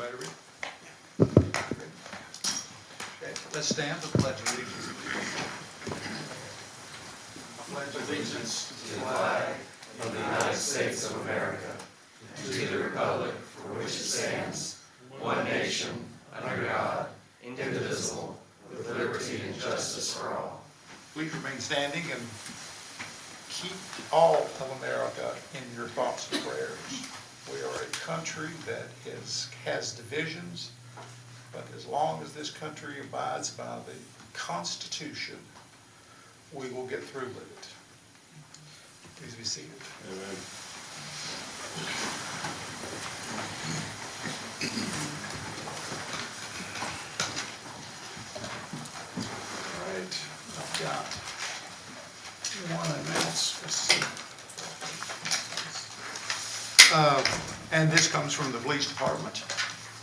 Everybody ready? Okay, let's stand for the Pledge of Allegiance. I pledge allegiance To the flag of the United States of America, and to the republic for which it stands, one nation, under God, indivisible, with liberty and justice for all. Please remain standing and keep all of America in your thoughts and prayers. We are a country that has divisions, but as long as this country abides by the Constitution, we will get through with it. Please be seated. Amen. All right, I've got one announcement. And this comes from the police department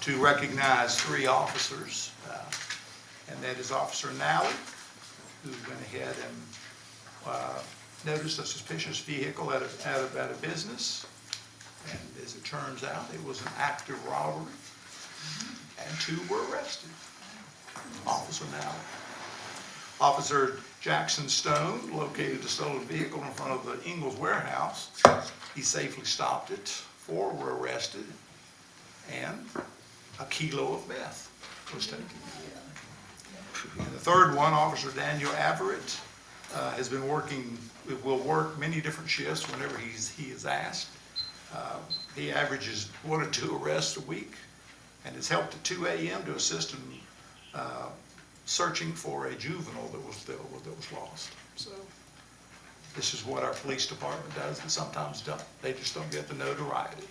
to recognize 3 officers, and that is Officer Nally, who went ahead and noticed a suspicious vehicle at a business, and as it turns out, it was an active robbery, and 2 were arrested. Officer Nally. Officer Jackson Stone located a stolen vehicle in front of the Ingalls warehouse. He safely stopped it. 4 were arrested, and a kilo of meth was taken. And the third one, Officer Daniel Averett, has been will work many different shifts whenever he is asked. He averages 1 or 2 arrests a week, and has helped at 2 a.m. to assist in searching for a juvenile that was lost. So this is what our police department does, and sometimes they just don't get the notoriety.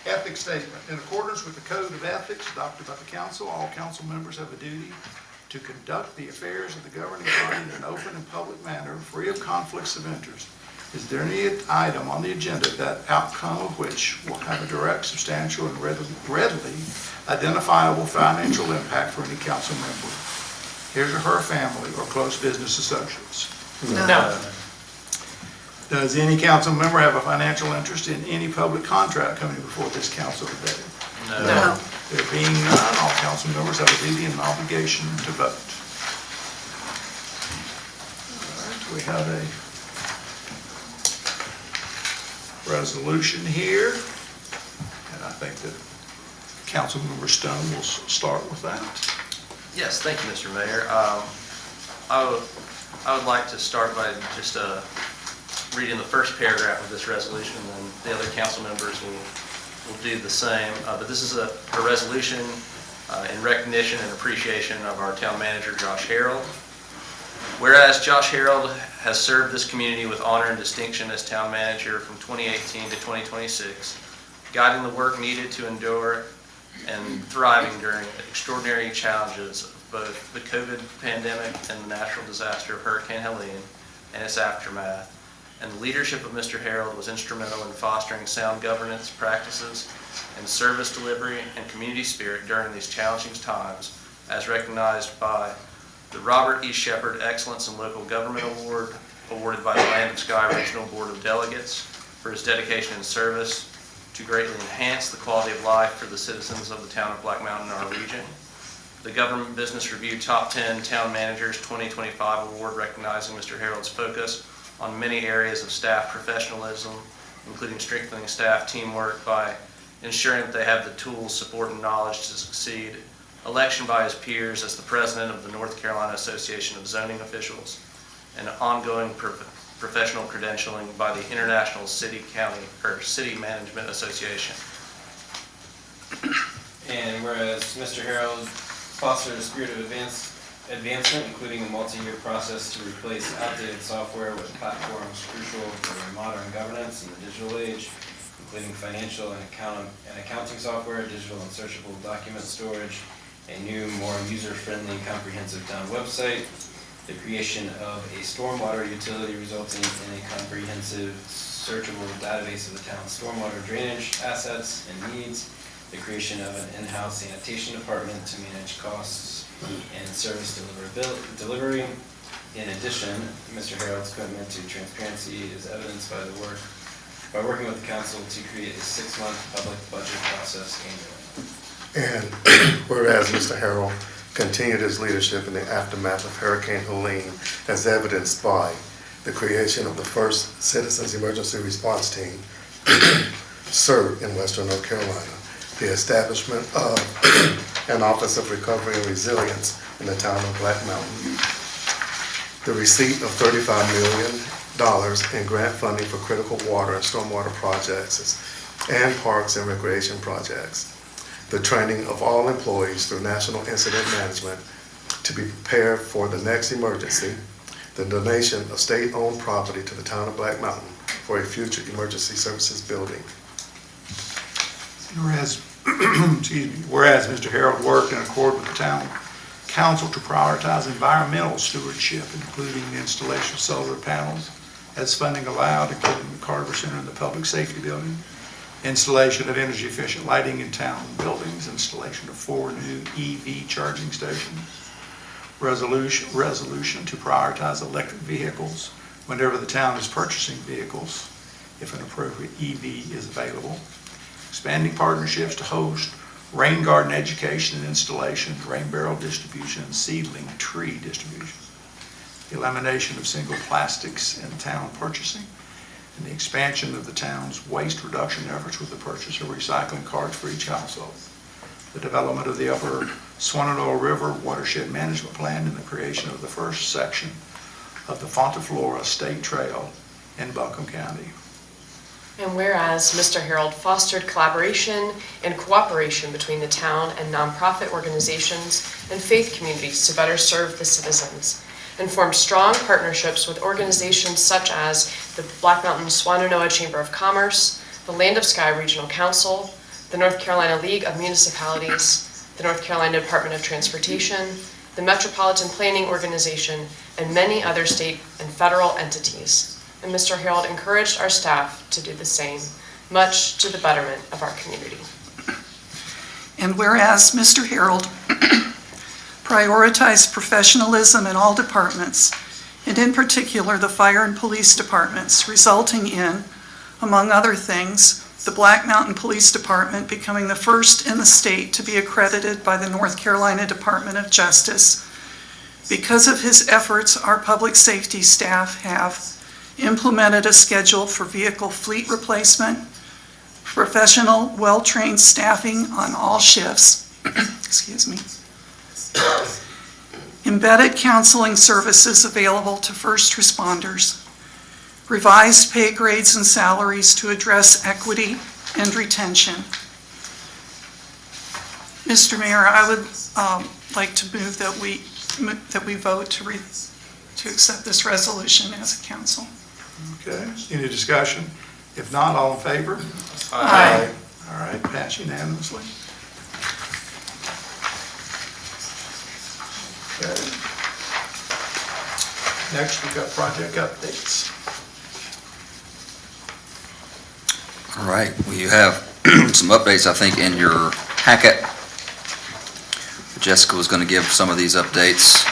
Ethics statement. In accordance with the Code of Ethics adopted by the council, all council members have a duty to conduct the affairs of the governing body in an open and public manner, free of conflicts of interest. Is there any item on the agenda that outcome of which will have a direct, substantial, and readily identifiable financial impact for any council member, his or her family, or close business associates? No. Does any council member have a financial interest in any public contract coming before this council today? No. There being none, all council members have a duty and an obligation to vote. All right, we have a resolution here, and I think that Councilmember Stone will start with that. Yes, thank you, Mr. Mayor. I would like to start by just reading the first paragraph of this resolution, and then the other council members will do the same. But this is a resolution in recognition and appreciation of our town manager, Josh Harold. Whereas Josh Harold has served this community with honor and distinction as town manager from 2018 to 2026, guiding the work needed to endure and thriving during extraordinary challenges of both the COVID pandemic and the natural disaster of Hurricane Helene and its aftermath. And the leadership of Mr. Harold was instrumental in fostering sound governance practices and service delivery and community spirit during these challenging times, as recognized by the Robert E. Shepard Excellence in Local Government Award, awarded by the Land of Sky Regional Board of Delegates for his dedication and service to greatly enhance the quality of life for the citizens of the town of Black Mountain and our region. The Government Business Review Top 10 Town Managers 2025 Award, recognizing Mr. Harold's focus on many areas of staff professionalism, including strengthening staff teamwork by ensuring that they have the tools, support, and knowledge to succeed. Election by his peers as the president of the North Carolina Association of Zoning Officials, and ongoing professional credentialing by the International City Management Association. And whereas Mr. Harold fostered a spirit of advancement, including a multi-year process to replace outdated software with platforms crucial for modern governance in the digital age, including financial and accounting software, digital and searchable document storage, a new, more user-friendly, comprehensive town website, the creation of a stormwater utility resulting in a comprehensive, searchable database of the town's stormwater drainage assets and needs, the creation of an in-house sanitation department to manage costs and service delivery. In addition, Mr. Harold's commitment to transparency is evidenced by the work by working with the council to create a 6-month public budget process annually. And whereas Mr. Harrell continued his leadership in the aftermath of Hurricane Helene as evidenced by the creation of the first Citizens Emergency Response Team, CERT, in Western North Carolina, the establishment of an Office of Recovery and Resilience in the town of Black Mountain, the receipt of $35 million in grant funding for critical water and stormwater projects and parks and recreation projects, the training of all employees through National Incident Management to be prepared for the next emergency, the donation of state-owned property to the town of Black Mountain for a future emergency services building. Whereas, whereas Mr. Harold worked in accord with the town council to prioritize environmental stewardship, including the installation of solar panels as funding allowed, including the Carver Center and the Public Safety Building, installation of energy-efficient lighting in town buildings, installation of 4 new EV charging stations, resolution to prioritize electric vehicles whenever the town is purchasing vehicles, if an appropriate EV is available, expanding partnerships to host rain garden education and installation, rain barrel distribution, and seedling tree distribution, the elimination of single plastics in town purchasing, and the expansion of the town's waste reduction efforts with the purchase of recycling carts for each household, the development of the Upper Swannanoa River Watershed Management Plan, and the creation of the first section of the Fonta Flora State Trail in Buncombe County. And whereas Mr. Harold fostered collaboration and cooperation between the town and nonprofit organizations and faith communities to better serve the citizens, and formed strong partnerships with organizations such as the Black Mountain Swannanoa Chamber of Commerce, the Land of Sky Regional Council, the North Carolina League of Municipalities, the North Carolina Department of Transportation, the Metropolitan Planning Organization, and many other state and federal entities. And Mr. Harold encouraged our staff to do the same, much to the betterment of our community. And whereas Mr. Harold prioritized professionalism in all departments, and in particular the fire and police departments, resulting in, among other things, the Black Mountain Police Department becoming the first in the state to be accredited by the North Carolina Department of Justice. Because of his efforts, our public safety staff have implemented a schedule for vehicle fleet replacement, professional, well-trained staffing on all shifts, excuse me, embedded counseling services available to first responders, revised pay grades and salaries to address equity and retention. Mr. Mayor, I would like to move that we vote to accept this resolution as a council. Okay, any discussion? If not, all in favor? Aye. All right, pass unanimously. Okay. Next, we've got project updates. All right, well, you have some updates, I think, in your packet. Jessica was going to give some of these updates.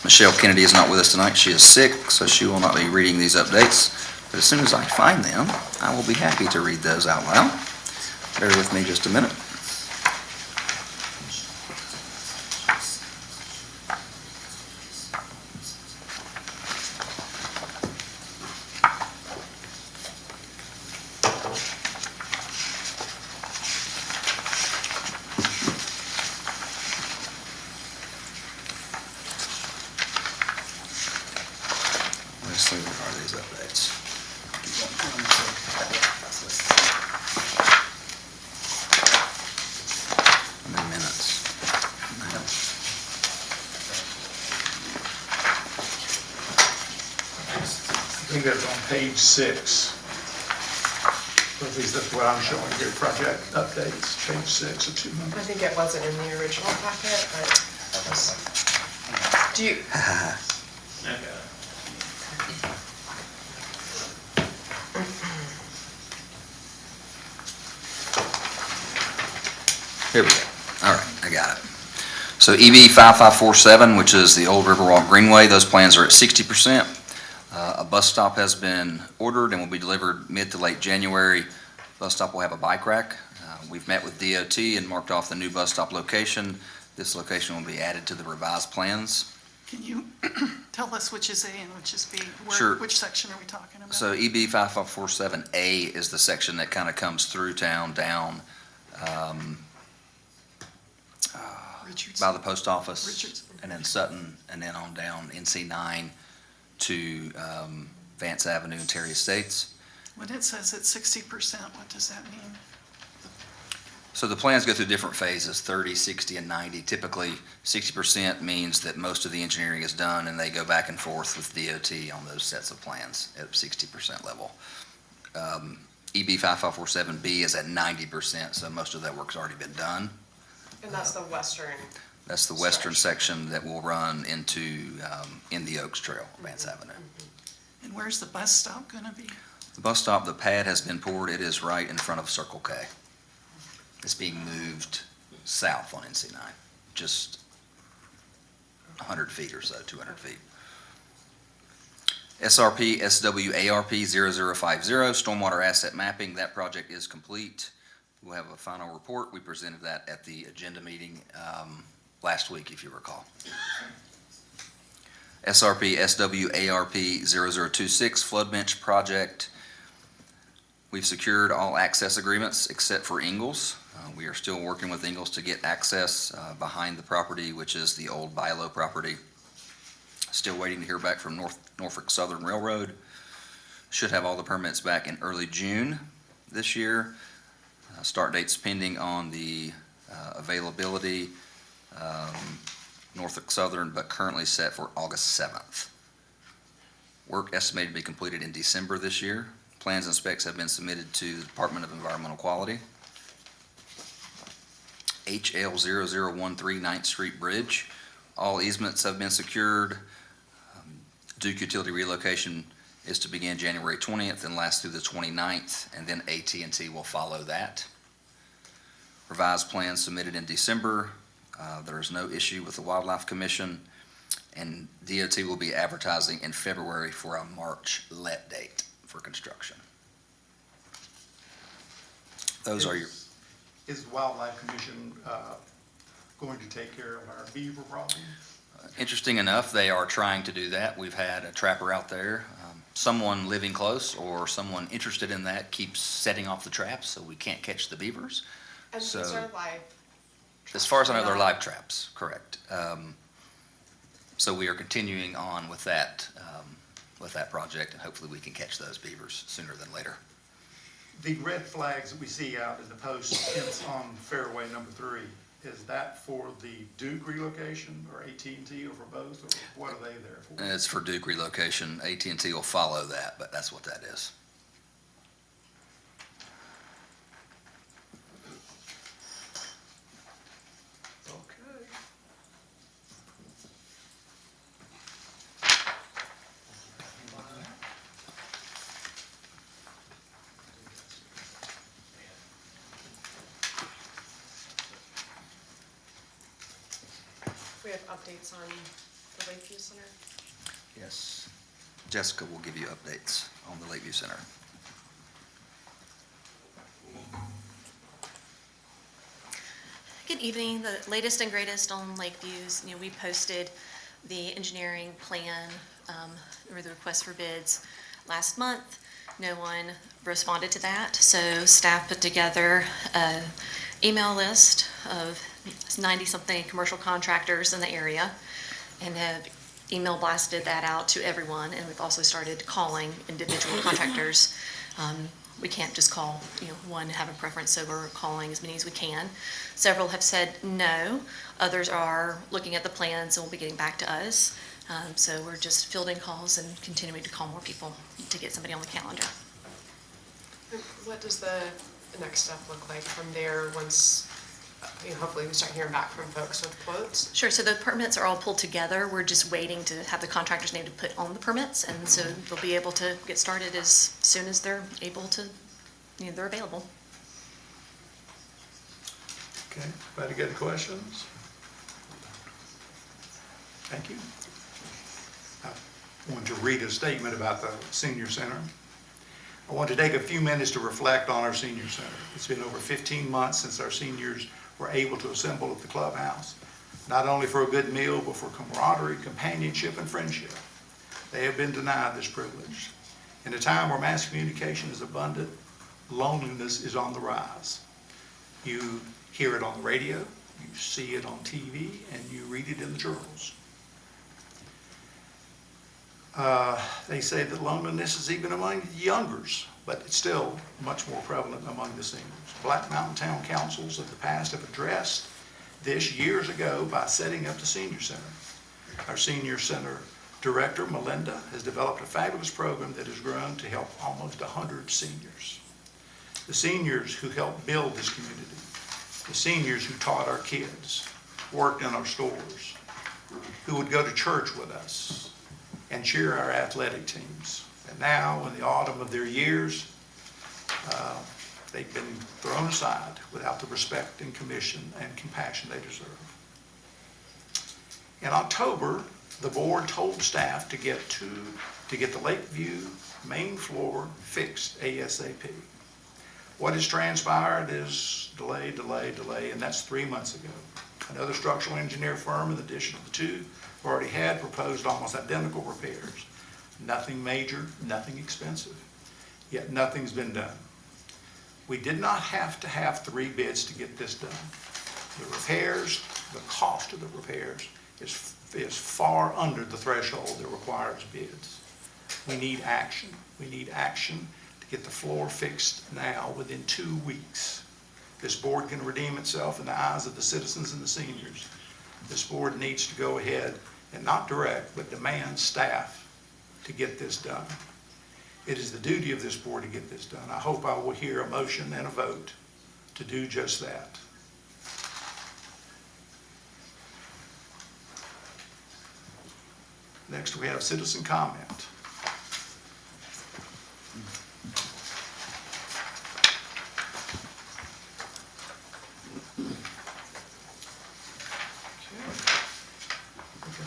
Michelle Kennedy is not with us tonight. She is sick, so she will not be reading these updates. But as soon as I find them, I will be happy to read those out loud. Bear with me just a minute. Let's see, what are these updates? I'm in minutes. No. I think that's on page 6. Or at least that's what I'm showing here, project updates, page 6 of 2 I months. think it wasn't in the original packet, but do you, Here we go. All right, I got it. So EB 5547, which is the old Riverwalk Greenway, those plans are at 60%. A bus stop has been ordered and will be delivered mid to late January. Bus stop will have a bike rack. We've met with DOT and marked off the new bus stop location. This location will be added to the revised plans. Can you tell us which is A and which is B? Sure. Which section are we talking about? So EB 5547A is the section that kind of comes through town down Richardson. by the post office. Richardson. And then Sutton, and then on down NC9 to Vance Avenue and Terry Estates. When it says it's 60%, what does that mean? So the plans go through different phases, 30, 60, and 90. Typically, 60% means that most of the engineering is done, and they go back and forth with DOT on those sets of plans at 60% level. EB 5547B is at 90%, so most of that work's already been done. And that's the western. That's the western section that will run into in the Oaks Trail, Vance Avenue. And where's the bus stop going to be? The bus stop, the pad has been poured. It is right in front of Circle K. It's being moved south on NC9, just 100 feet or so, 200 feet. SRP SWARP 0050, Stormwater Asset Mapping, that project is complete. We'll have a final report. We presented that at the agenda meeting last week, if you recall. SRP SWARP 0026, Flood Bench Project. We've secured all access agreements except for Ingalls. We are still working with Ingalls to get access behind the property, which is the old Bilo property. Still waiting to hear back from Norfolk Southern Railroad. Should have all the permits back in early June this year. Start dates pending on the availability. Norfolk Southern, but currently set for August 7th. Work estimated to be completed in December this year. Plans and specs have been submitted to the Department of Environmental Quality. HL 0013 9th Street Bridge. All easements have been secured. Duke Utility relocation is to begin January 20th and last through the 29th, and then AT&T will follow that. Revised plans submitted in December. There is no issue with the Wildlife Commission, and DOT will be advertising in February for a March let date for construction. Those are your... Is the Wildlife Commission going to take care of our beaver problem? Interesting enough, they are trying to do that. We've had a trapper out there. Someone living close or someone interested in that keeps setting off the traps so we can't catch the beavers. And So- these are live. As far as I know, they're live traps, correct. So we are continuing on with that project, and hopefully we can catch those beavers sooner than later. The red flags that we see out in the posts on Fairway number 3, is that for the Duke relocation or AT&T or for both, or what are they there for? And it's for Duke relocation. AT&T will follow that, but that's what that is. Okay. We have updates on the Lakeview Center. Yes. Jessica will give you updates on the Lakeview Center. Good evening. The latest and greatest on Lakeview's, we posted the engineering plan, or the request for bids last month. No one responded to that, so staff put together a email list of 90-something commercial contractors in the area and have email blasted that out to everyone, and we've also started calling individual contractors. We can't just call, one and have a preference, so we're calling as many as we can. Several have said no. Others are looking at the plans and will be getting back to us. So we're just fielding calls and continuing to call more people to get somebody on the calendar. What does the next step look like from there once, hopefully we start hearing back from folks with quotes? Sure, so the permits are all pulled together. We're just waiting to have the contractor's name to put on the permits, and so they'll be able to get started as soon as they're able to, they're available. Okay, anybody got any questions? Thank you. want to read a statement about the senior center. I want to take a few minutes to reflect on our senior center. It's been over 15 months since our seniors were able to assemble at the clubhouse, not only for a good meal, but for camaraderie, companionship, and friendship. They have been denied this privilege. In a time where mass communication is abundant, loneliness is on the rise. You hear it on the radio, you see it on TV, and you read it in the journals. They say that loneliness is even among youngers, but it's still much more prevalent among the seniors. Black Mountain Town Councils of the past have addressed this years ago by setting up the senior center. Our senior center director, Melinda, has developed a fabulous program that has grown to help almost 100 seniors. The seniors who helped build this community, the seniors who taught our kids, worked in our stores, who would go to church with us and cheer our athletic teams. And now, in the autumn of their years, they've been thrown aside without the respect and commission and compassion they deserve. In October, the board told staff to get the Lakeview main floor fixed ASAP. What has transpired is delay, and that's 3 months ago. Another structural engineer firm, in addition to the two, already had proposed almost identical repairs. Nothing major, nothing expensive, yet nothing's been done. We did not have to have 3 bids to get this done. The repairs, the cost of the repairs is far under the threshold that requires bids. We need action. We need action to get the floor fixed now within 2 weeks. This board can redeem itself in the eyes of the citizens and the seniors. This board needs to go ahead and not direct, but demand staff to get this done. It is the duty of this board to get this done. I hope I will hear a motion and a vote to do just that. Next, we have citizen comment.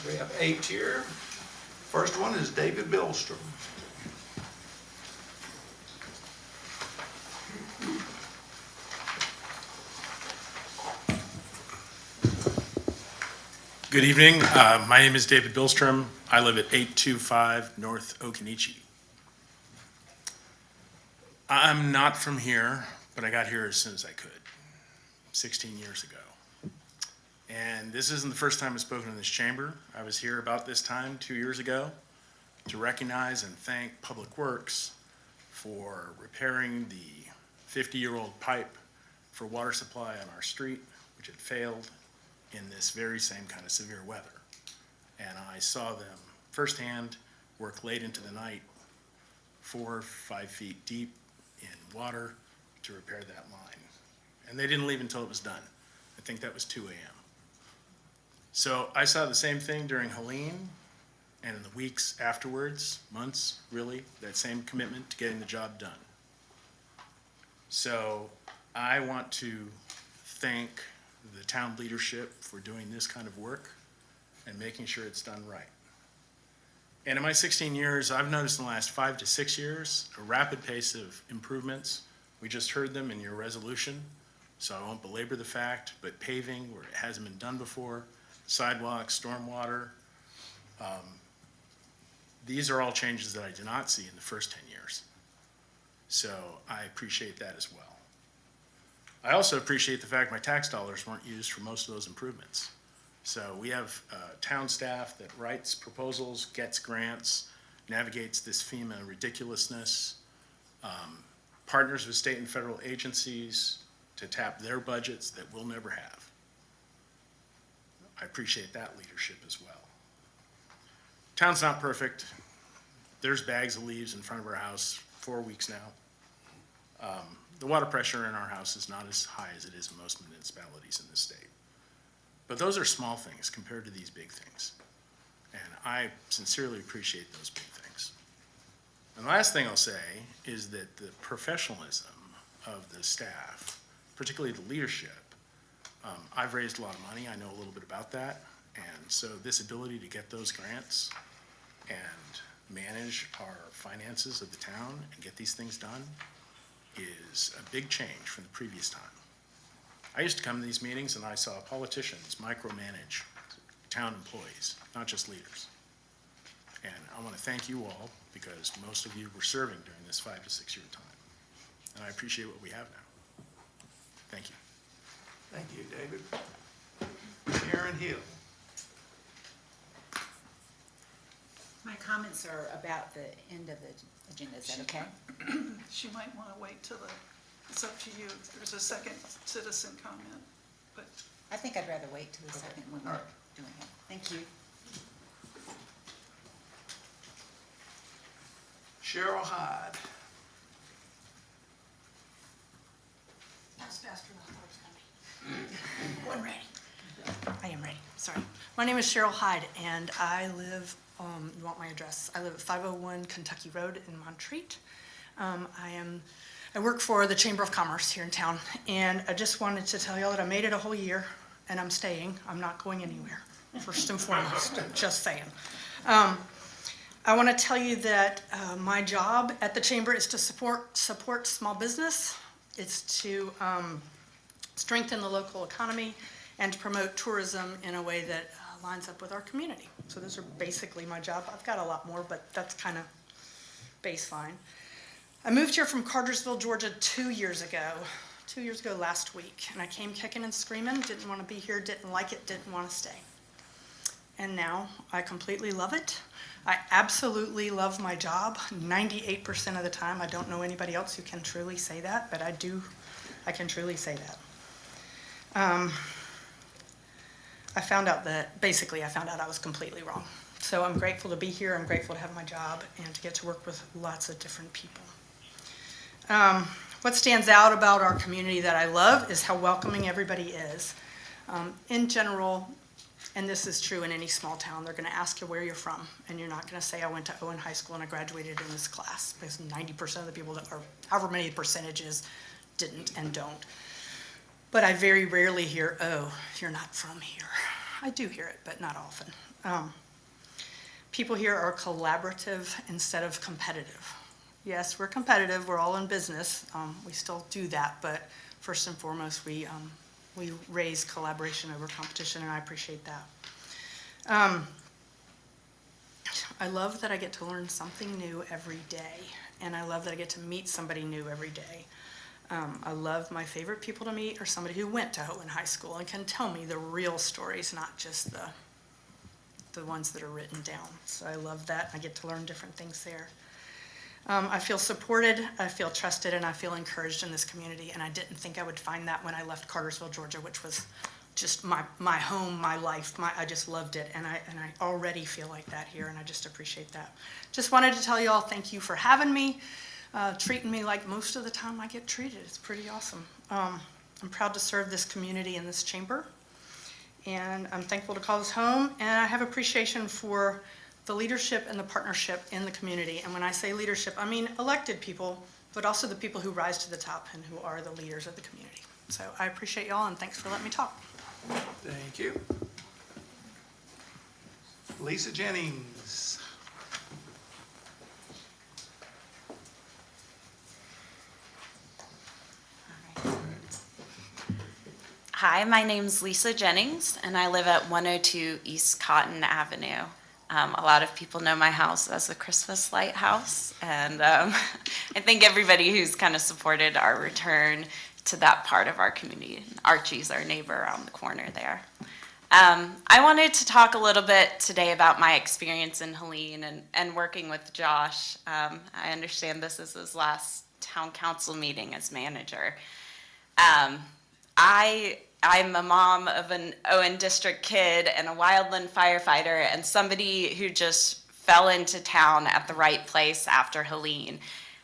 We have 8 here. First one is David Billstrom. Good evening. My name is David Billstrom. I live at 825 North Okinichi. I'm not from here, but I got here as soon as I could, 16 years ago. And this isn't the first time I've spoken in this chamber. I was here about this time 2 years ago to recognize and thank Public Works for repairing the 50-year-old pipe for water supply on our street, which had failed in this very same kind of severe weather. And I saw them firsthand work late into the night, 4 or 5 feet deep in water to repair that line. And they didn't leave until it was done. I think that was 2 a.m. So I saw the same thing during Helene, and in the weeks afterwards, months really, that same commitment to getting the job done. So I want to thank the town leadership for doing this kind of work and making sure it's done right. And in my 16 years, I've noticed in the last 5 to 6 years, a rapid pace of improvements. We just heard them in your resolution, so I won't belabor the fact, but paving where it hasn't been done before, sidewalks, stormwater. These are all changes that I did not see in the first 10 years. So I appreciate that as well. I also appreciate the fact my tax dollars weren't used for most of those improvements. So we have town staff that writes proposals, gets grants, navigates this FEMA ridiculousness, partners with state and federal agencies to tap their budgets that we'll never have. I appreciate that leadership as well. Town's not perfect. There's bags of leaves in front of our house 4 weeks now. The water pressure in our house is not as high as it is in most municipalities in this state. But those are small things compared to these big things. And I sincerely appreciate those big things. And the last thing I'll say is that the professionalism of the staff, particularly the leadership, I've raised a lot of money. I know a little bit about that. And so this ability to get those grants and manage our finances of the town and get these things done is a big change from the previous time. I used to come to these meetings and I saw politicians micromanage town employees, not just leaders. And I want to thank you all because most of you were serving during this 5 to 6 year time. And I appreciate what we have now. Thank you. Thank you, David. Karen Hill. My comments are about the end of the agenda, is that okay? She might want to wait till it's up to you. There's a second citizen comment, but I think I'd rather wait till the second when All we're right. doing it. Thank you. Cheryl Hyde. That's faster than I thought it was gonna be. I'm ready. I am ready, sorry. My name is Cheryl Hyde, and I live, you want my address? I live at 501 Kentucky Road in Montreat. I work for the Chamber of Commerce here in town, and I just wanted to tell y'all that I made it a whole year, and I'm staying. I'm not going anywhere, first and foremost, just saying. I want to tell you that my job at the Chamber is to support small business. It's to strengthen the local economy and to promote tourism in a way that lines up with our community. So those are basically my job. I've got a lot more, but that's kind of baseline. I moved here from Cartersville, Georgia 2 years ago last week, and I came kicking and screaming, didn't want to be here, didn't like it, didn't want to stay. And now I completely love it. I absolutely love my job 98% of the time. I don't know anybody else who can truly say that, but I can truly say that. I found out I was completely wrong. So I'm grateful to be here, I'm grateful to have my job and to get to work with lots of different people. What stands out about our community that I love is how welcoming everybody is. In general, and this is true in any small town, they're gonna ask you where you're from, and you're not gonna say, I went to Owen High School and I graduated in this class, because 90% of the people that are, however many percentages, didn't and don't. But I very rarely hear, oh, you're not from here. I do hear it, but not often. People here are collaborative instead of competitive. Yes, we're competitive, we're all in business, we still do that, but first and foremost, we raise collaboration over competition, and I appreciate that. I love that I get to learn something new every day, and I love that I get to meet somebody new every day. I love my favorite people to meet are somebody who went to Owen High School and can tell me the real stories, not just the ones that are written down. So I love that. I get to learn different things there. I feel supported, I feel trusted, and I feel encouraged in this community, and I didn't think I would find that when I left Cartersville, Georgia, which was just my home, my life. I just loved it, and I already feel like that here, and I just appreciate that. Just wanted to tell you all thank you for having me, treating me like most of the time I get treated. It's pretty awesome. I'm proud to serve this community in this chamber, and I'm thankful to call this home, and I have appreciation for the leadership and the partnership in the community. And when I say leadership, I mean elected people, but also the people who rise to the top and who are the leaders of the community. So I appreciate y'all, and thanks for letting me talk. Thank you. Lisa Jennings. Hi, my name's Lisa Jennings, and I live at 102 East Cotton Avenue. A lot of people know my house as the Christmas Lighthouse, and I think everybody who's kind of supported our return to that part of our community. Archie's our neighbor around the corner there. I wanted to talk a little bit today about my experience in Helene and working with Josh. I understand this is his last town council meeting as manager. I'm a mom of an Owen District kid and a wildland firefighter and somebody who just fell into town at the right place after Helene.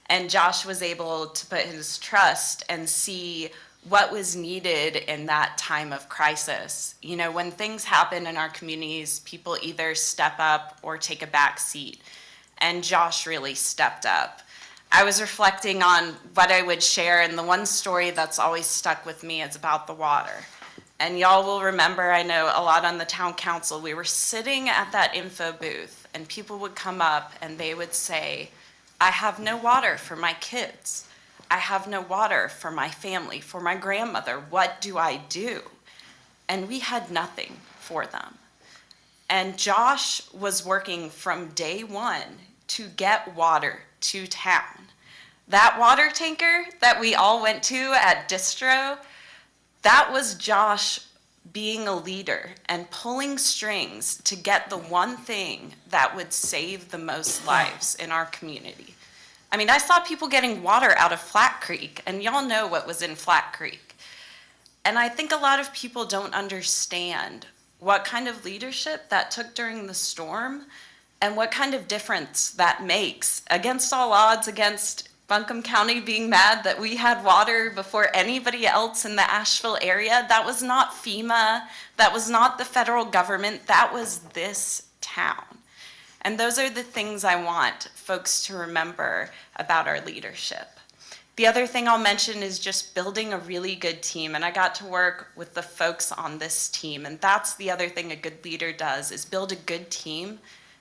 And Josh was able to put his trust and see what was needed in that time of crisis. You know, when things happen in our communities, people either step up or take a back seat. And Josh really stepped up. I was reflecting on what I would share, and the one story that's always stuck with me is about the water. And y'all will remember, I know a lot on the town council, we were sitting at that info booth, and people would come up and they would say, I have no water for my kids. I have no water for my family, for my grandmother. What do I do? And we had nothing for them. And Josh was working from day one to get water to town. That water tanker that we all went to at Distro, that was Josh being a leader and pulling strings to get the one thing that would save the most lives in our community. I mean, I saw people getting water out of Flat Creek, and y'all know what was in Flat Creek. And I think a lot of people don't understand what kind of leadership that took during the storm and what kind of difference that makes against all odds, against Buncombe County being mad that we had water before anybody else in the Asheville area. That was not FEMA. That was not the federal government. That was this town. And those are the things I want folks to remember about our leadership. The other thing I'll mention is just building a really good team. And I got to work with the folks on this team. And that's the other thing a good leader does, is build a good team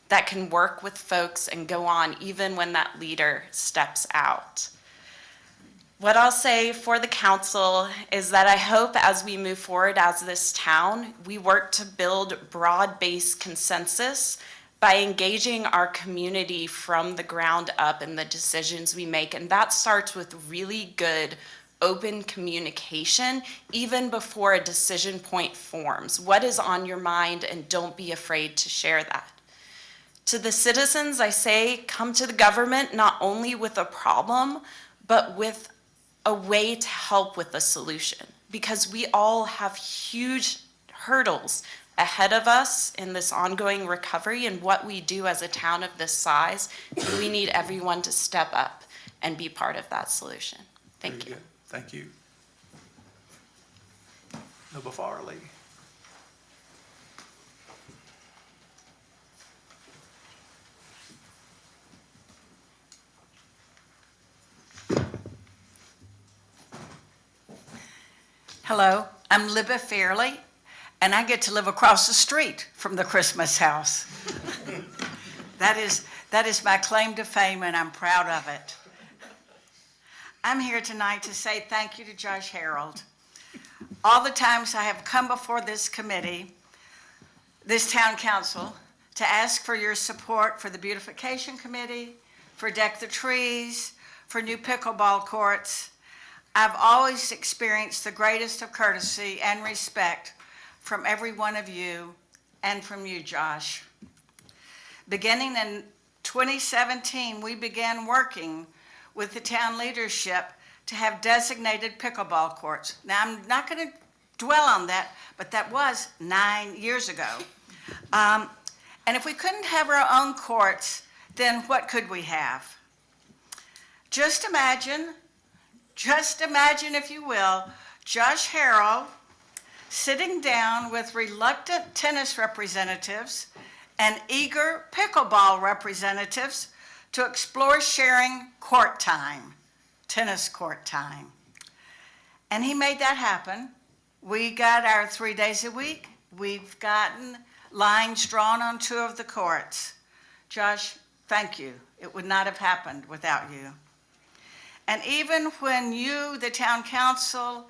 that can work with folks and go on even when that leader steps out. What I'll say for the council is that I hope as we move forward as this town, we work to build broad-based consensus by engaging our community from the ground up in the decisions we make. And that starts with really good open communication, even before a decision point forms. What is on your mind, and don't be afraid to share that. To the citizens, I say, come to the government not only with a problem, but with a way to help with the solution. Because we all have huge hurdles ahead of us in this ongoing recovery, and what we do as a town of this size, we need everyone to step up and be part of that solution. Thank you. Very good. Thank you. Noble Farley. Hello, I'm Libba Fairley, and I get to live across the street from the Christmas house. That is my claim to fame, and I'm proud of it. I'm here tonight to say thank you to Josh Harold. All the times I have come before this committee, this town council, to ask for your support for the beautification committee, for Deck the Trees, for new pickleball courts, I've always experienced the greatest of courtesy and respect from every one of you and from you, Josh. Beginning in 2017, we began working with the town leadership to have designated pickleball courts. Now, I'm not going to dwell on that, but that was 9 years ago. And if we couldn't have our own courts, then what could we have? Just imagine, if you will, Josh Harold sitting down with reluctant tennis representatives and eager pickleball representatives to explore sharing court time, tennis court time. And he made that happen. We got our 3 days a week. We've gotten lines drawn on 2 of the courts. Josh, thank you. It would not have happened without you. And even when you, the town council,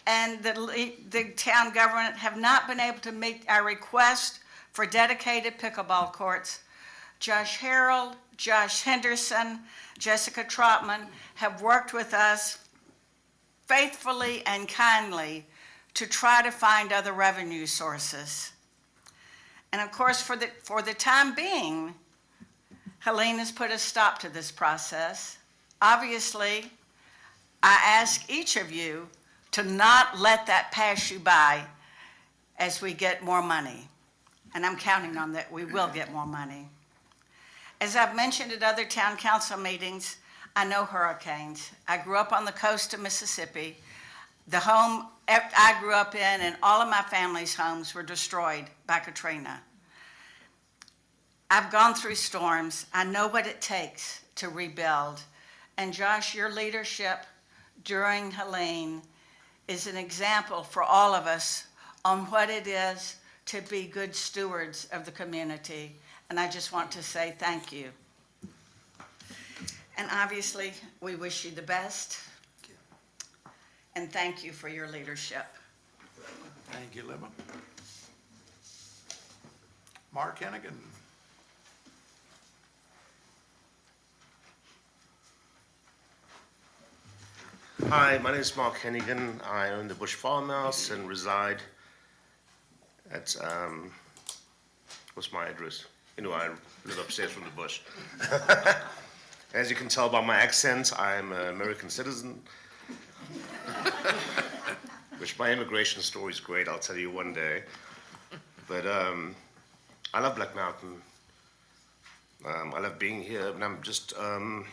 and the town government have not been able to meet our request for dedicated pickleball courts, Josh Harold, Josh Henderson, Jessica Trotman have worked with us faithfully and kindly to try to find other revenue sources. And of course, for the time being, Helene has put a stop to this process. Obviously, I ask each of you to not let that pass you by as we get more money. And I'm counting on that we will get more money. As I've mentioned at other town council meetings, I know hurricanes. I grew up on the coast of Mississippi. The home I grew up in and all of my family's homes were destroyed by Katrina. I've gone through storms. I know what it takes to rebuild. And Josh, your leadership during Helene is an example for all of us on what it is to be good stewards of the community and I just want to say thank you. And obviously, we wish you the best, and thank you for your leadership. Thank you, Libba. Mark Hennigan. Hi, my name is Mark Hennigan. I own the Bush Farmhouse and reside at, what's my address? You know, I live upstairs from the Bush. As you can tell by my accent, I'm an American citizen, which my immigration story is great, I'll tell you one day. But I love Black Mountain. I love being here, and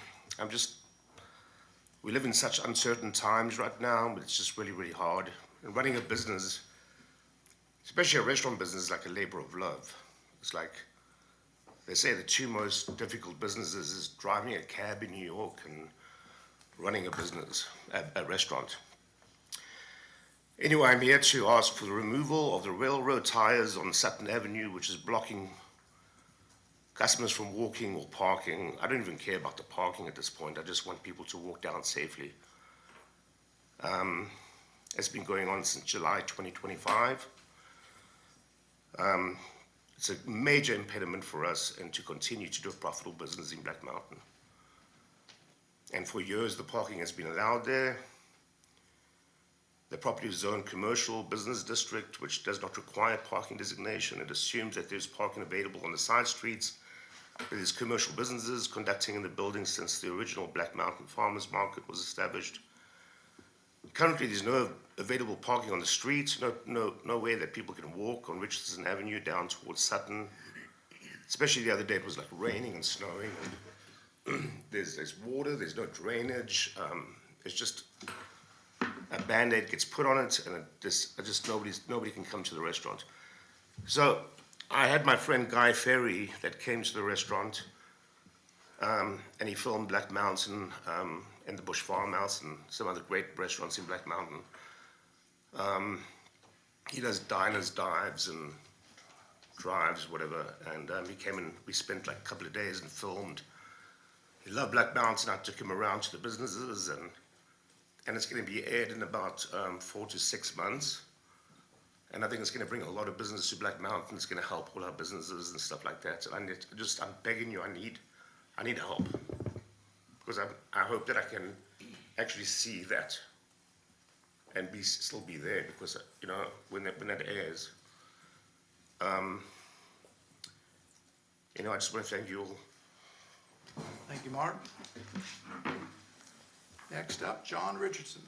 we live in such uncertain times right now, but it's just really, really hard. And running a business, especially a restaurant business, is like a labor of love. It's like, they say the two most difficult businesses is driving a cab in New York and running a business, a restaurant. Anyway, I'm here to ask for the removal of the railroad ties on Sutton Avenue, which is blocking customers from walking or parking. I don't even care about the parking at this point. I just want people to walk down safely. It's been going on since July 2025. It's a major impediment for us and to continue to do a profitable business in Black Mountain. And for years, the parking has been allowed there. The property is zoned commercial business district, which does not require parking designation. It assumes that there's parking available on the side streets. There's commercial businesses conducting in the building since the original Black Mountain Farmers Market was established. Currently, there's no available parking on the streets, no way that people can walk on Richardson Avenue down towards Sutton. Especially the other day, it was like raining and snowing. And there's water, there's no drainage. It's just a Band-Aid gets put on it, and nobody can come to the restaurant. So I had my friend Guy Ferry that came to the restaurant, and he filmed Black Mountain and the Bush Farmhouse and some other great restaurants in Black Mountain. He does diners, dives, and drives, whatever, and he came and we spent like a couple of days and filmed. He loved Black Mountain. I took him around to the businesses, and it's going to be aired in about 4 to 6 months. And I think it's going to bring a lot of business to Black Mountain. It's going to help all our businesses and stuff like that. And I'm begging you, I need help. Because I hope that I can actually see that and still be there, because, you know, when that airs, you know, I just want to thank you all. Thank you, Mark. Next up, John Richardson.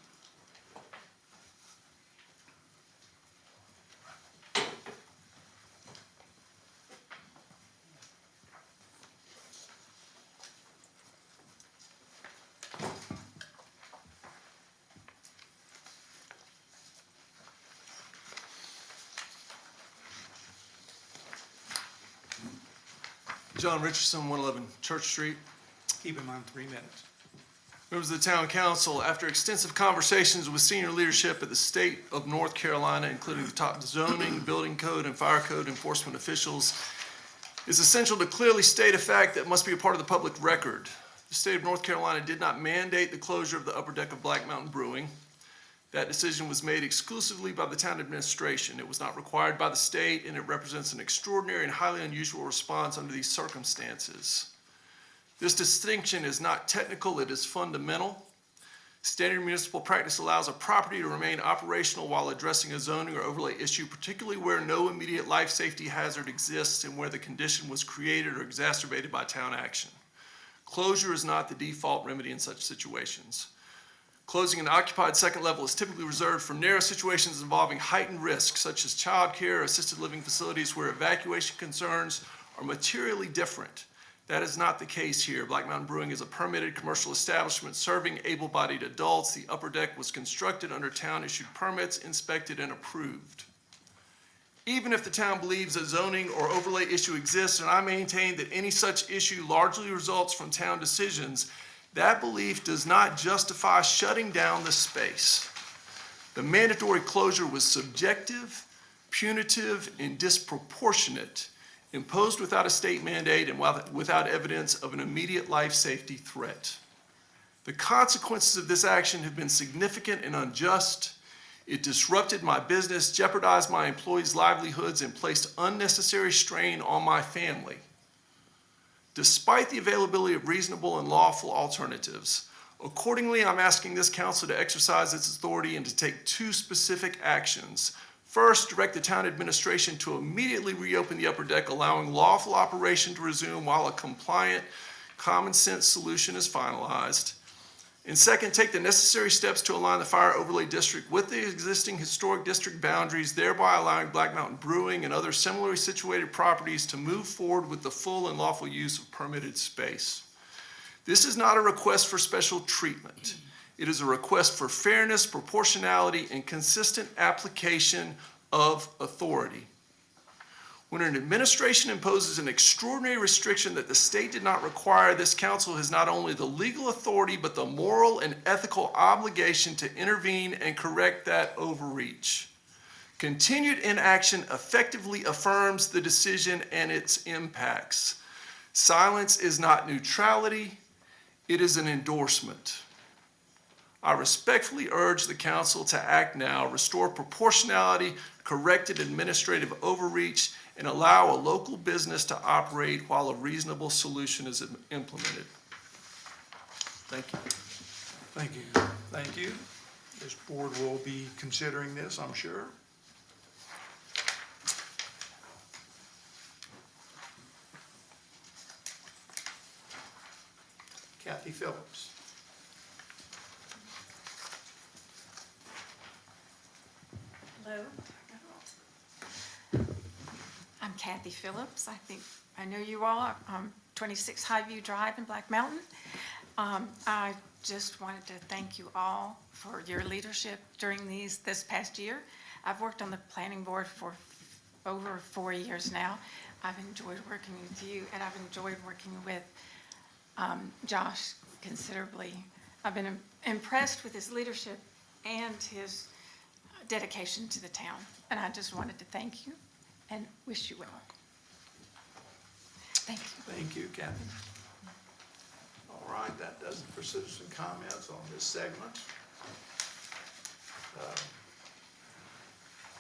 John Richardson, 111 Church Street. Keep in mind 3 minutes. Members of the Town Council, after extensive conversations with senior leadership at the state of North Carolina, including the top zoning, building code, and fire code enforcement officials, it's essential to clearly state a fact that must be a part of the public record. The state of North Carolina did not mandate the closure of the upper deck of Black Mountain Brewing. That decision was made exclusively by the town administration. It was not required by the state, and it represents an extraordinary and highly unusual response under these circumstances. This distinction is not technical, it is fundamental. Standard municipal practice allows a property to remain operational while addressing a zoning or overlay issue, particularly where no immediate life safety hazard exists and where the condition was created or exacerbated by town action. Closure is not the default remedy in such situations. Closing an occupied second level is typically reserved for narrow situations involving heightened risks, such as childcare or assisted living facilities where evacuation concerns are materially different. That is not the case here. Black Mountain Brewing is a permitted commercial establishment serving able-bodied adults. The upper deck was constructed under town-issued permits, inspected, and approved. Even if the town believes a zoning or overlay issue exists, and I maintain that any such issue largely results from town decisions, that belief does not justify shutting down the space. The mandatory closure was subjective, punitive, and disproportionate imposed without a state mandate and without evidence of an immediate life safety threat. The consequences of this action have been significant and unjust. It disrupted my business, jeopardized my employees' livelihoods, and placed unnecessary strain on my family. Despite the availability of reasonable and lawful alternatives, accordingly, I'm asking this council to exercise its authority and to take two specific actions. First, direct the town administration to immediately reopen the upper deck, allowing lawful operation to resume while a compliant, common sense solution is finalized. And second, take the necessary steps to align the fire overlay district with the existing historic district boundaries, thereby allowing Black Mountain Brewing and other similarly situated properties to move forward with the full and lawful use of permitted space. This is not a request for special treatment. It is a request for fairness, proportionality, and consistent application of authority. When an administration imposes an extraordinary restriction that the state did not require, this council has not only the legal authority, but the moral and ethical obligation to intervene and correct that overreach. Continued inaction effectively affirms the decision and its impacts. Silence is not neutrality, it is an endorsement. I respectfully urge the council to act now, restore proportionality, correct administrative overreach, and allow a local business to operate while a reasonable solution is implemented. Thank you. Thank you. Thank you. This board will be considering this, I'm sure. Kathy Phillips. Hello. I'm Kathy Phillips. I know you all. I'm 26 Highview Drive in Black Mountain. I just wanted to thank you all for your leadership during this past year. I've worked on the planning board for over 4 years now. I've enjoyed working with you, and I've enjoyed working with Josh considerably. I've been impressed with his leadership and his dedication to the town, and I just wanted to thank you and wish you well. Thank you. Thank you, Kathy. All right, that does it for citizen comments on this segment.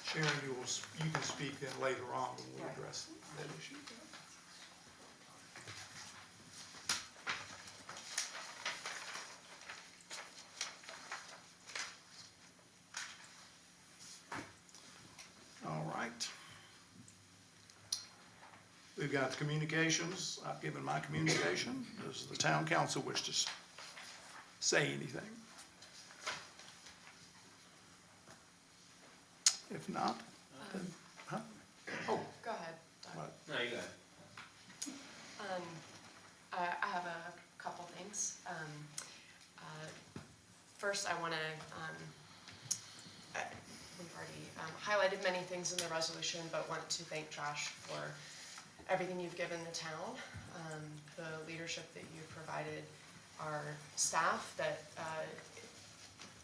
Sharon, you can speak then later on when we address that issue. All right. We've got communications. I've given my communication. Does the town council wish to say anything? If not, then, huh? Oh, Go ahead, Doug. right. No, you got it. I have a couple things. First, I want to, we've already highlighted many things in the resolution, but want to thank Josh for everything you've given the town, the leadership that you've provided our staff that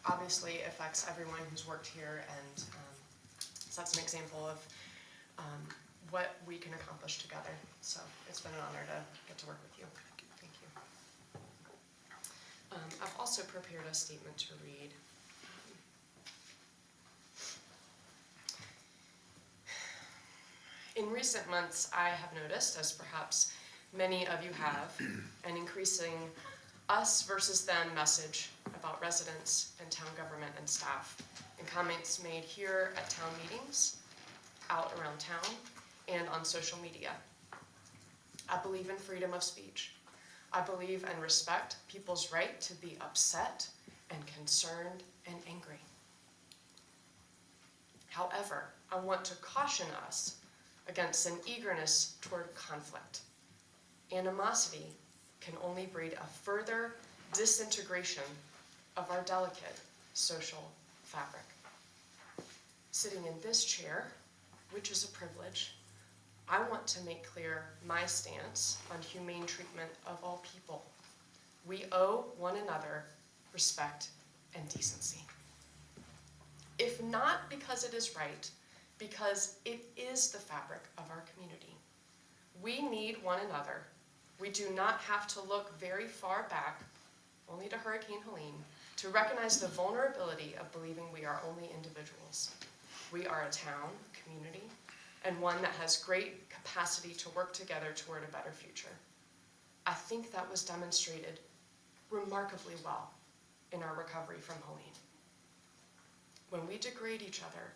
obviously affects everyone who's worked here, and sets an example of what we can accomplish together. So it's been an honor to get to work with you. Thank you. I've also prepared a statement to read. In recent months, I have noticed, as perhaps many of you have, an increasing us versus them message about residents and town government and staff, and comments made here at town meetings, out around town, and on social media. I believe in freedom of speech. I believe and respect people's right to be upset and concerned and angry. However, I want to caution us against an eagerness toward conflict. Animosity can only breed a further disintegration of our delicate social fabric. Sitting in this chair, which is a privilege, I want to make clear my stance on humane treatment of all people. We owe one another respect and decency. If not because it is right, because it is the fabric of our community. We need one another. We do not have to look very far back, only to Hurricane Helene, to recognize the vulnerability of believing we are only individuals. We are a town, community, and one that has great capacity to work together toward a better future. I think that was demonstrated remarkably well in our recovery from Helene. When we degrade each other,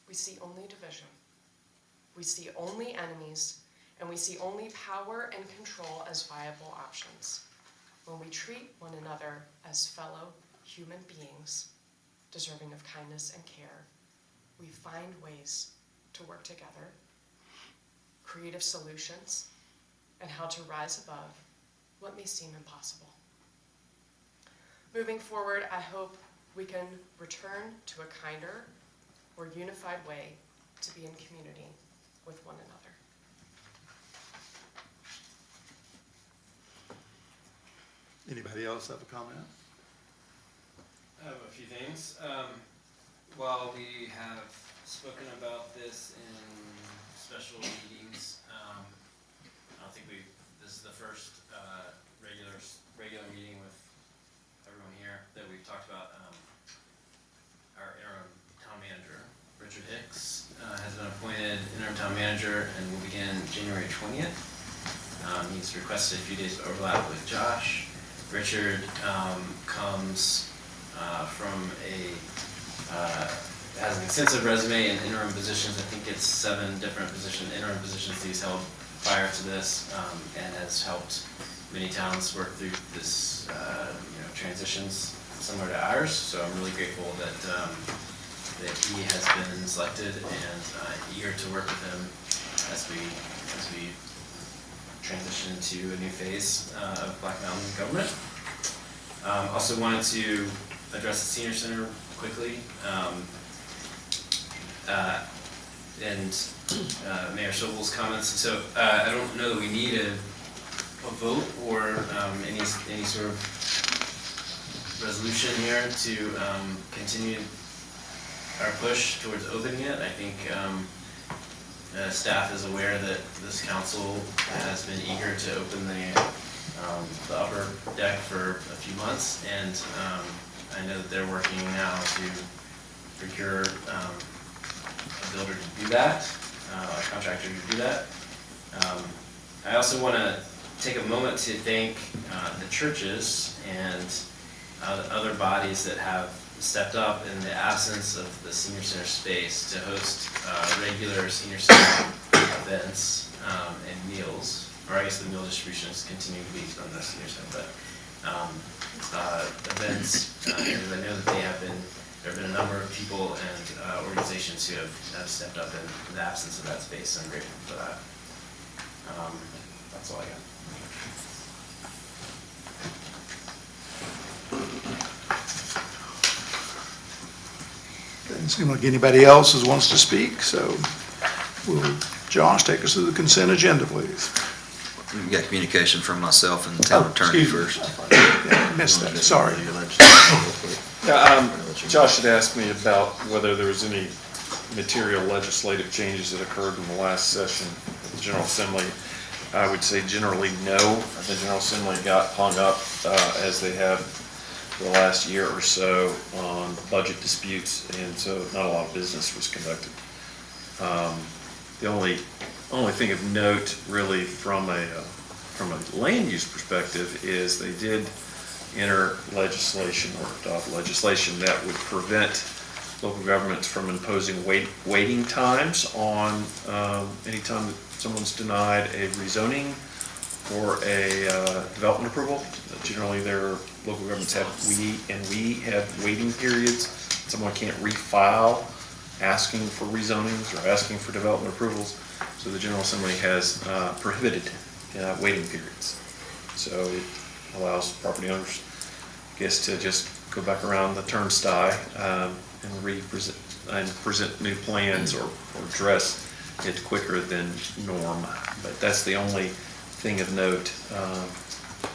we see only division. We see only enemies, and we see only power and control as viable options. When we treat one another as fellow human beings, deserving of kindness and care, we find ways to work together, creative solutions, and how to rise above what may seem impossible. Moving forward, I hope we can return to a kinder, more unified way to be in community with one another. Anybody else have a comment? I have a few things. While we have spoken about this in special meetings, I don't think this is the first regular meeting with everyone here that we've talked about. Our interim town manager, Richard Hicks, has been appointed interim town manager and will begin January 20th. He's requested a few days of overlap with Josh. Richard comes from has an extensive resume in interim positions. I think it's 7 different interim positions that he's held prior to this, and has helped many towns work through this, transitions similar to ours. So I'm really grateful that he has been selected, and eager to work with him as we transition into a new phase of Black Mountain government. Also wanted to address the senior center quickly, and Mayor Sobel's comments. So I don't know that we need a vote or any sort of resolution here to continue our push towards opening it. I think staff is aware that this council has been eager to open the upper deck for a few months, and I know that they're working now to procure a builder to do that, a contractor to do that. I also want to take a moment to thank the churches and other bodies that have stepped up in the absence of the senior center space to host regular senior center events and meals, or I guess the meal distribution is continuing to be from the senior center, but events, because I know that there have been a number of people and organizations who have stepped up in the absence of that space, so I'm grateful for that. That's all I got. Doesn't seem like anybody else wants to speak, so will Josh take us through the consent agenda, please? We've got communication from myself and the town attorney Excuse me. first. Yeah, I missed that, sorry. Yeah, Josh had asked me about whether there was any material legislative changes that occurred in the last session of the General Assembly. I would say generally no. The General Assembly got hung up, as they have for the last year or so, on budget disputes, and so not a lot of business was conducted. The only thing of note really from a land use perspective is they did enter legislation or adopt legislation that would prevent local governments from imposing waiting times on anytime that someone's denied a rezoning or a development approval. Generally, their local governments have, we have waiting periods. Someone can't refile asking for rezonings or asking for development approvals. So the General Assembly has prohibited waiting periods. So it allows property owners, I guess, to just go back around the turnstile and present new plans or address it quicker than norm. But that's the only thing of note.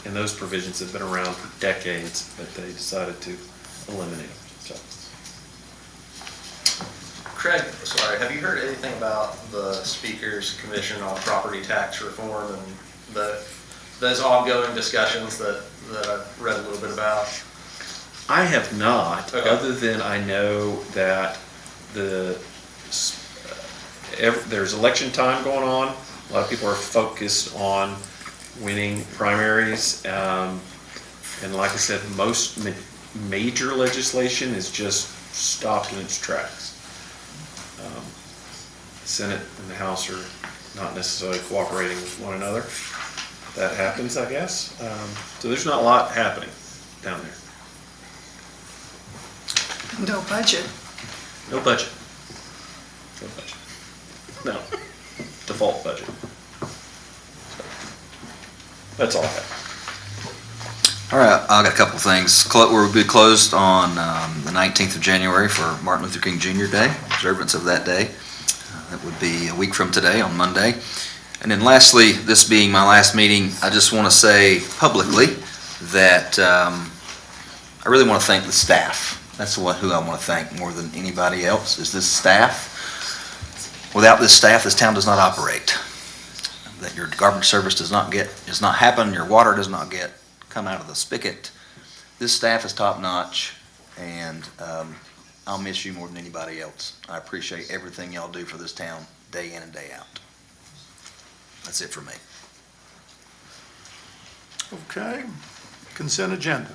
And those provisions have been around for decades, but they decided to eliminate them. So. Craig, sorry, have you heard anything about the Speaker's Commission on Property Tax Reform and those ongoing discussions that I've read a little bit about? I have not, Okay. other than I know that there's election time going on. A lot of people are focused on winning primaries. And like I said, most major legislation is just stopped in its tracks. Senate and the House are not necessarily cooperating with one another. That happens, I guess. So there's not a lot happening down there. No budget. No budget. No budget. No. Default budget. That's all I have. All right, I got a couple of things. We'll be closed on the 19th of January for Martin Luther King Jr. Day, observance of that day. That would be a week from today on Monday. And then lastly, this being my last meeting, I just want to say publicly that I really want to thank the staff. That's who I want to thank more than anybody else, is this staff. Without this staff, this town does not operate. That your garbage service does not happen, your water does not come out of the spigot. This staff is top notch, and I'll miss you more than anybody else. I appreciate everything y'all do for this town, day in and day out. That's it for me. Okay, consent agenda.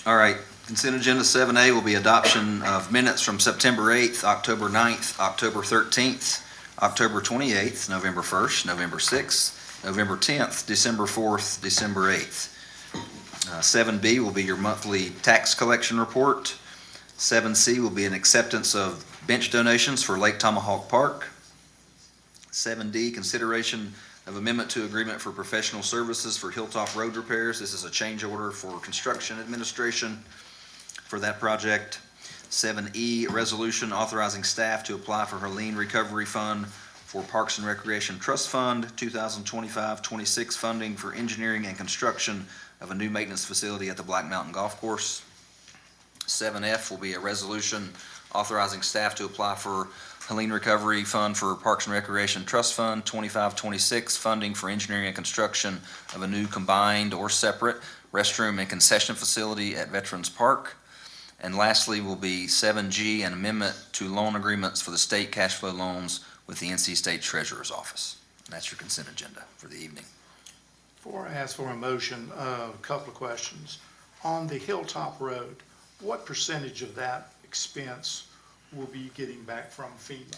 All right, consent agenda 7A will be adoption of minutes from September 8th, October 9th, October 13th, October 28th, November 1st, November 6th, November 10th, December 4th, December 8th. 7B will be your monthly tax collection report. 7C will be an acceptance of bench donations for Lake Tomahawk Park. 7D, consideration of amendment to agreement for professional services for Hilltop Road repairs. This is a change order for construction administration for that project. 7E, resolution authorizing staff to apply for her lien recovery fund for Parks and Recreation Trust Fund 2025-26 funding for engineering and construction of a new maintenance facility at the Black Mountain Golf Course. 7F will be a resolution authorizing staff to apply for Helene Recovery Fund for Parks and Recreation Trust Fund 25-26 funding for engineering and construction of a new combined or separate restroom and concession facility at Veterans Park. And lastly will be 7G, an amendment to loan agreements for the state cash flow loans with the NC State Treasurer's Office. And that's your consent agenda for the evening. Before I ask for a motion, a couple of questions. On the Hilltop Road, what percentage of that expense will be getting back from FEMA?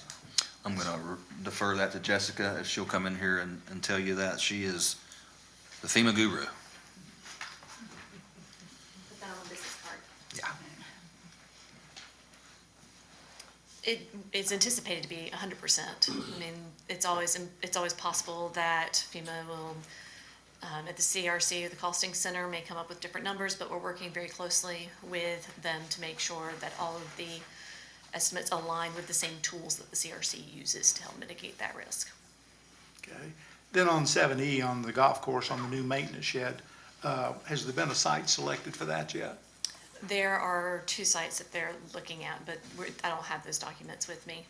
I'm going to defer that to Jessica if she'll come in here and tell you that. She is the FEMA guru. Put that on the business card. Yeah. It's anticipated to be 100%. I mean, it's always possible that FEMA will, at the CRC, the costing center may come up with different numbers, but we're working very closely with them to make sure that all of the estimates align with the same tools that the CRC uses to help mitigate that risk. Okay. Then on 7E, on the golf course, on the new maintenance shed, has there been a site selected for that yet? There are 2 sites that they're looking at, but I don't have those documents with me.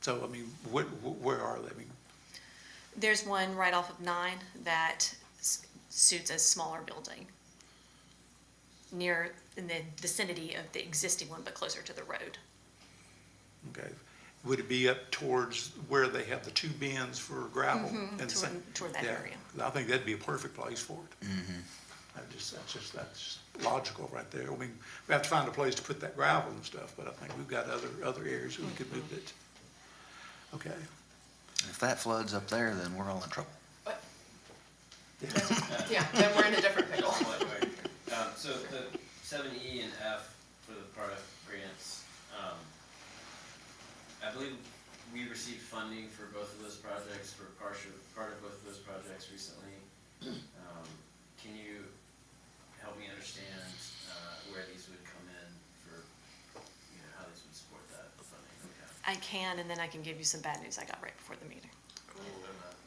So, I mean, where are they? I mean, There's one right off of 9 that suits a smaller building in the vicinity of the existing one, but closer to the road. okay. Would it be up towards where they have the 2 bins for gravel? Mhm, and toward that yeah, area. I think that'd be a perfect place for it. That's logical right there. I mean, we have to find a place to put that gravel and stuff, but I think we've got other areas where we could move it. Okay. If that floods up there, then we're all in trouble. Yeah, then we're in a different pickle. So the 7E and F for the product grants, I believe we received funding for both of those projects, for part of both of those projects recently. Can you help me understand where these would come in for, how these would support that funding that we have? I can, and then I can give you some bad news I got right before the meeting.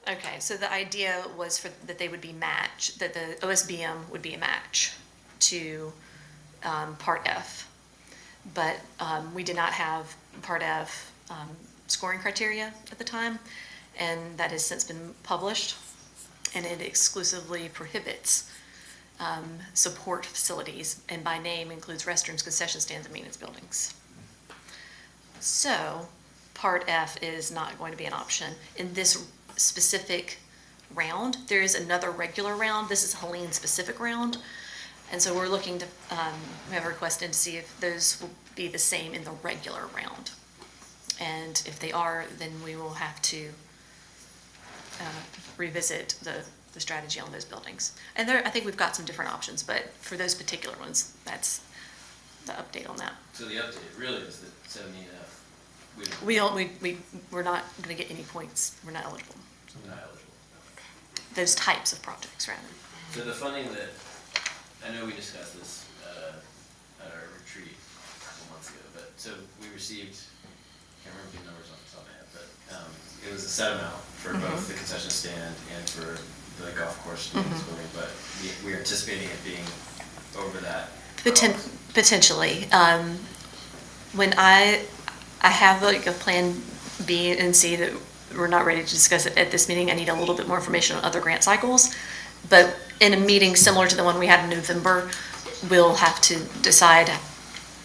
Okay, so the idea was that they would be that the OSBM would be a match to Part F. but we did not have Part F scoring criteria at the time, and that has since been published, and it exclusively prohibits support facilities, and by name includes restrooms, concession stands, and maintenance buildings. So, Part F is not going to be an option. In this specific round, there is another regular round. This is a Helene-specific round, and so we're looking to, we have a request in to see if those will be the same in the regular round. And if they are, then we will have to revisit the strategy on those buildings. And there, I think we've got some different options, but for those particular ones, that's the update on that. So the update really is that 70F, We're not gonna get any points. We're not eligible. we're not eligible. Those types of projects, rather. So the funding that, I know we discussed this at our retreat a couple months ago, but, so we received, can't remember the numbers off the top of my head, but it was a set amount for both the concession stand and for the golf course maintenance building, but we are anticipating it being over that. Potentially. When I have like a plan B and C that we're not ready to discuss it at this meeting. I need a little bit more information on other grant cycles. But in a meeting similar to the one we had in November, we'll have to decide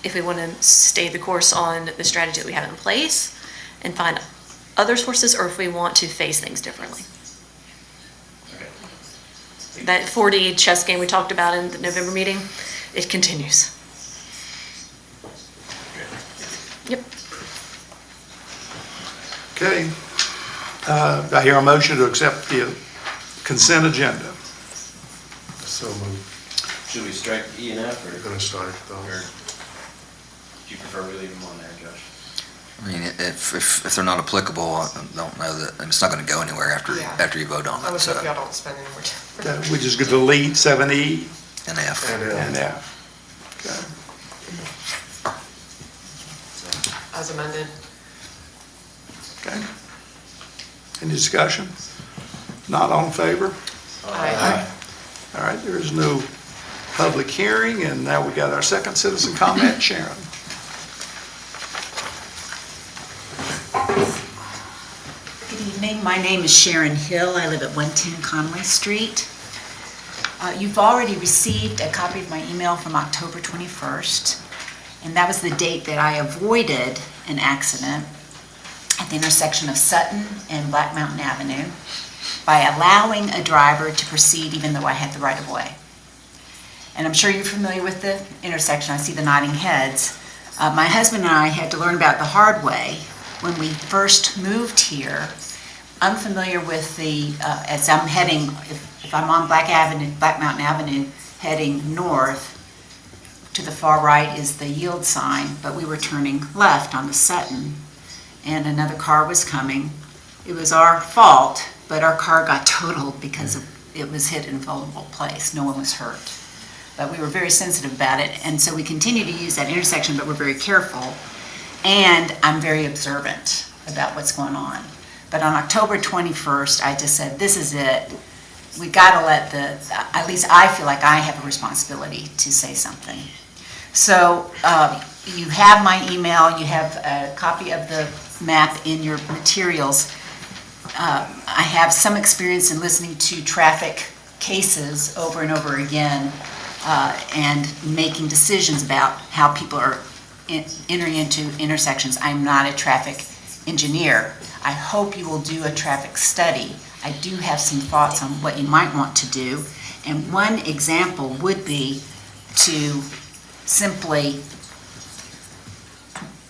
if we want to stay the course on the strategy that we have in place and find other sources, or if we want to phase things differently. Okay. That 4D chess game we talked about in the November meeting, it continues. Yep. Okay. I hear a motion to accept the consent agenda. So moved. Should we strike E and F, or We're gonna strike those. do you prefer we leave them on there, Josh? I mean, if they're not applicable, I don't know that, and it's not gonna go anywhere after you vote on I it, would so, hope y'all don't spend any more time. We just could delete 7E and F. and F. Okay. As amended. Okay. Any discussion? Not all in favor? Aye. All right, there is no public hearing, and now we got our second citizen comment, Sharon. Good evening. My name is Sharon Hill. I live at 110 Conway Street. You've already received a copy of my email from October 21st, and that was the date that I avoided an accident at the intersection of Sutton and Black Mountain Avenue by allowing a driver to proceed even though I had the right-of-way. And I'm sure you're familiar with the intersection. I see the nodding heads. My husband and I had to learn about the hard way when we first moved here. I'm familiar with the, as I'm heading, if I'm on Black Mountain Avenue, heading north, to the far right is the yield sign, but we were turning left on the Sutton, and another car was coming. It was our fault, but our car got totaled because it was hit in a vulnerable place. No one was hurt. But we were very sensitive about it, and so we continue to use that intersection, but we're very careful, and I'm very observant about what's going on. But on October 21st, I just said, this is it. We gotta let at least I feel like I have a responsibility to say something. So you have my email, you have a copy of the map in your materials. I have some experience in listening to traffic cases over and over again and making decisions about how people are entering into intersections. I'm not a traffic engineer. I hope you will do a traffic study. I do have some thoughts on what you might want to do. And one example would be to simply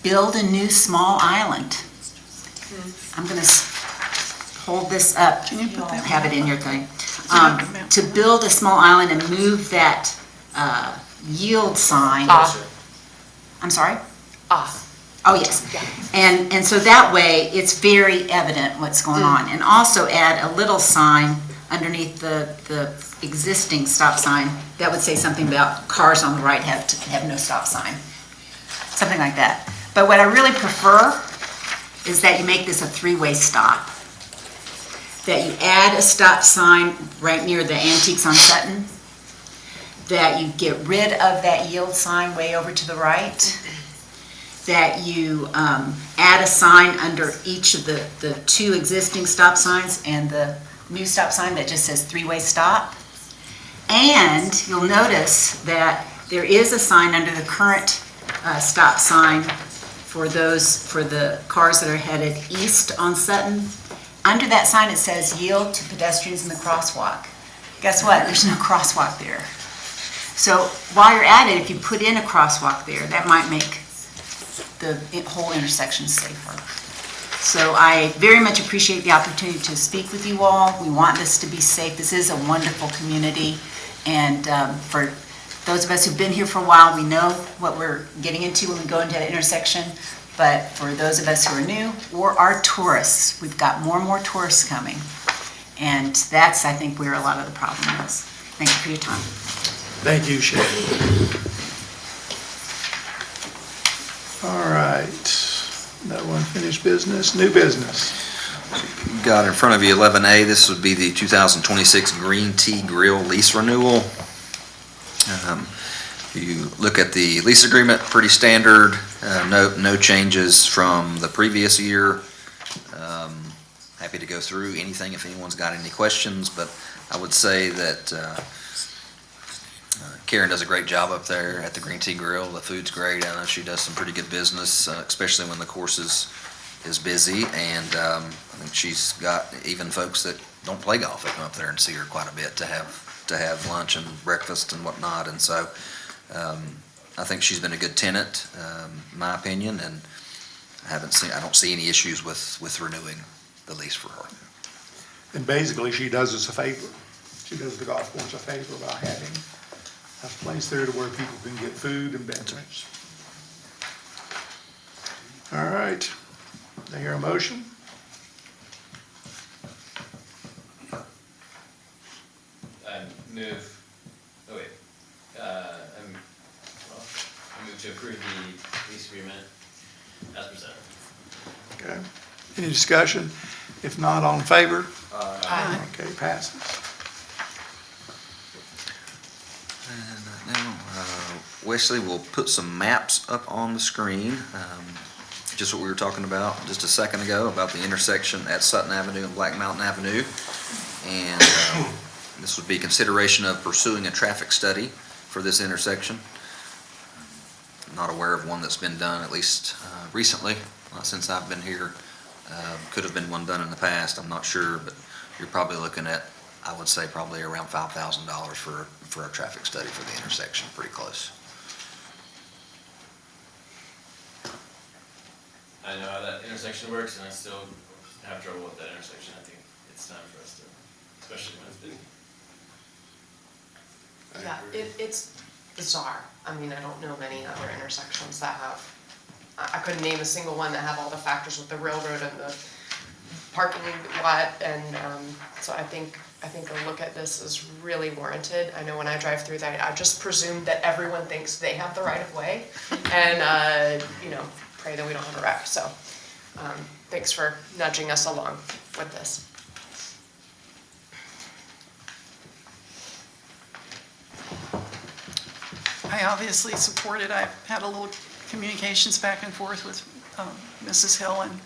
build a new small island. I'm going to hold this up. Can you put that have it in your thing. To build a small island and move that yield sign. I'm sorry? Oh, yes. And so that way, it's very evident what's going on. And also add a little sign underneath the existing stop sign that would say something about cars on the right have no stop sign. Something like that. But what I really prefer is that you make this a three-way stop. That you add a stop sign right near the Antiques on Sutton. That you get rid of that yield sign way over to the right. that you add a sign under each of the two existing stop signs and the new stop sign that just says three-way stop. And you'll notice that there is a sign under the current stop sign for the cars that are headed east on Sutton. Under that sign, it says yield to pedestrians in the crosswalk. Guess what? There's no crosswalk there. So while you're at it, if you put in a crosswalk there, that might make the whole intersection safer. So I very much appreciate the opportunity to speak with you all. We want this to be safe. This is a wonderful community. And for those of us who've been here for a while, we know what we're getting into when we go into that intersection. But for those of us who are new or are tourists, we've got more and more tourists coming. And that's, I think, where a lot of the problem is. Thank you for your time. Thank you, Shay. All right, that unfinished business, new business. Got in front of you 11A, this would be the 2026 Green Tea Grill lease renewal. You look at the lease agreement, pretty standard, no changes from the previous year. Happy to go through anything if anyone's got any questions, but I would say that Karen does a great job up there at the Green Tea Grill. The food's great. I know she does some pretty good business, especially when the course is busy. And I think she's got even folks that don't play golf that come up there and see her quite a bit to have lunch and breakfast and whatnot. And so I think she's been a good tenant, in my opinion, and I don't see any issues with renewing the lease for her. And basically, she does us a favor. She does the golf course a favor by having a place there to where people can get food and beverages. All right, do I hear a motion? I move to approve the lease agreement as presented. Okay, any discussion? If not, all in favor? Aye. Okay, passes. And now, Wesley will put some maps up on the screen, just what we were talking about just a second ago, about the intersection at Sutton Avenue and Black Mountain Avenue. And this would be consideration of pursuing a traffic study for this intersection. Not aware of one that's been done, at least recently, since I've been here. Could have been one done in the past, I'm not sure, but you're probably looking at, I would say, probably around $5,000 for a traffic study for the intersection, pretty close. I know how that intersection works, and I still have trouble with that intersection. I think it's time for us to, especially when it's busy. Yeah, it's bizarre. I mean, I don't know many other intersections that have, I couldn't name a single one that have all the factors with the railroad and the parking lot, and so I think a look at this is really warranted. I know when I drive through that, I just presume that everyone thinks they have the right of way, and pray that we don't have a wreck. So thanks for nudging us along with this. I obviously support it. I've had a little communications back and forth with Mrs. Hill, and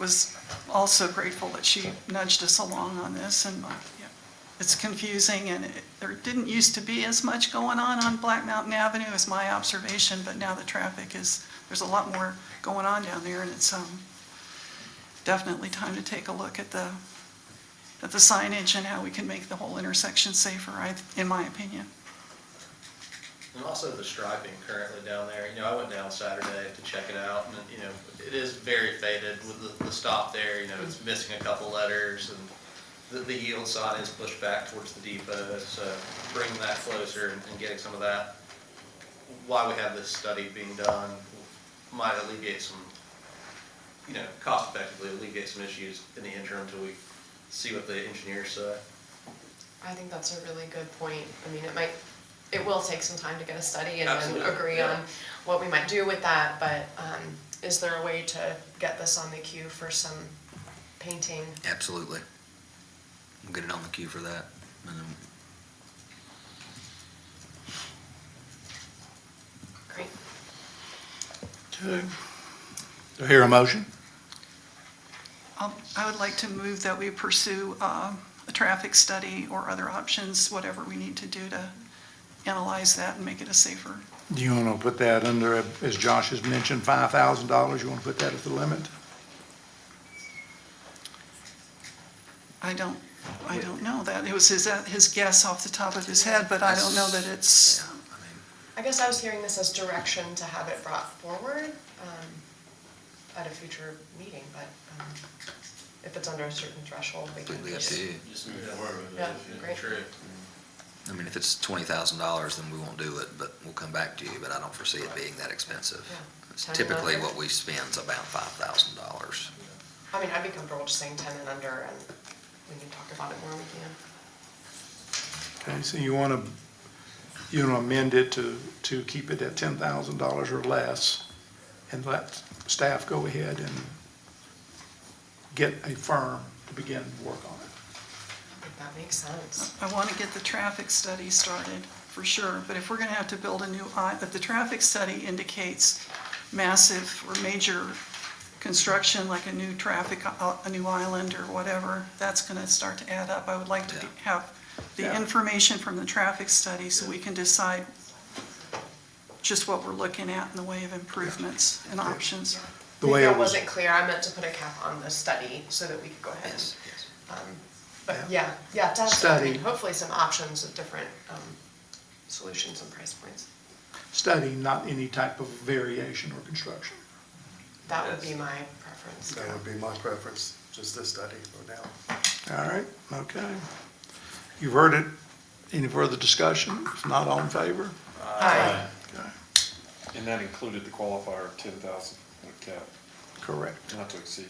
was also grateful that she nudged us along on this. And it's confusing, and there didn't used to be as much going on Black Mountain Avenue, is my observation, but now the traffic there's a lot more going on down there, and it's definitely time to take a look at the signage and how we can make the whole intersection safer, in my opinion. And also the striping currently down there. I went down Saturday to check it out, and it is very faded with the stop there. It's missing a couple letters, and the yield sign is pushed back towards the depot. So bringing that closer and getting some of that, while we have this study being done, might alleviate some, cost effectively alleviate some issues in the interim until we see what the engineers say. I think that's a really good point. I mean, it will take some time to get a study and Absolutely, then agree on what we might do with that, but is there a way to get this on the queue for some painting? Absolutely. We'll get it on the queue for that. And then Great. Okay. Do I hear a motion? I would like to move that we pursue a traffic study or other options, whatever we need to do to analyze that and make it a safer. Do you want to put that under, as Josh has mentioned, $5,000? You want to put that at the limit? I don't know that. It was his guess off the top of his head, but I don't know that it's, I guess I was hearing this as direction to have it brought forward at a future meeting, but if it's under a certain threshold, we can Completely up to you. Just move forward with it. Yeah, if great. you're true. I mean, if it's $20,000, then we won't do it, but we'll come back to you, but I don't foresee it being that expensive. Yeah. It's 10 and typically under. what we spend is about $5,000. I mean, I'd be comfortable just saying 10 and under, and we can talk about it more when we can. Okay, so you want to amend it to keep it at $10,000 or less and let staff go ahead and get a firm to begin work on it. I think that makes sense. I want to get the traffic study started, for sure, but if we're going to have to build a new, if the traffic study indicates massive or major construction, like a new a new island or whatever, that's going to start to add up. I would like to have the information from the traffic study so we can decide just what we're looking at in the way of improvements and options. Maybe I wasn't clear. I meant to put a cap on the study so that we could go ahead. Yes, But yeah, definitely. Study. Hopefully some options of different solutions and price points. Study, not any type of variation or construction. That would be my preference. That would be my preference, just this study for now. All right, okay. You've heard it. Any further discussion? If not, all in favor? Aye. Okay, And that included the qualifier of 10,000 cap, correct. not to exceed.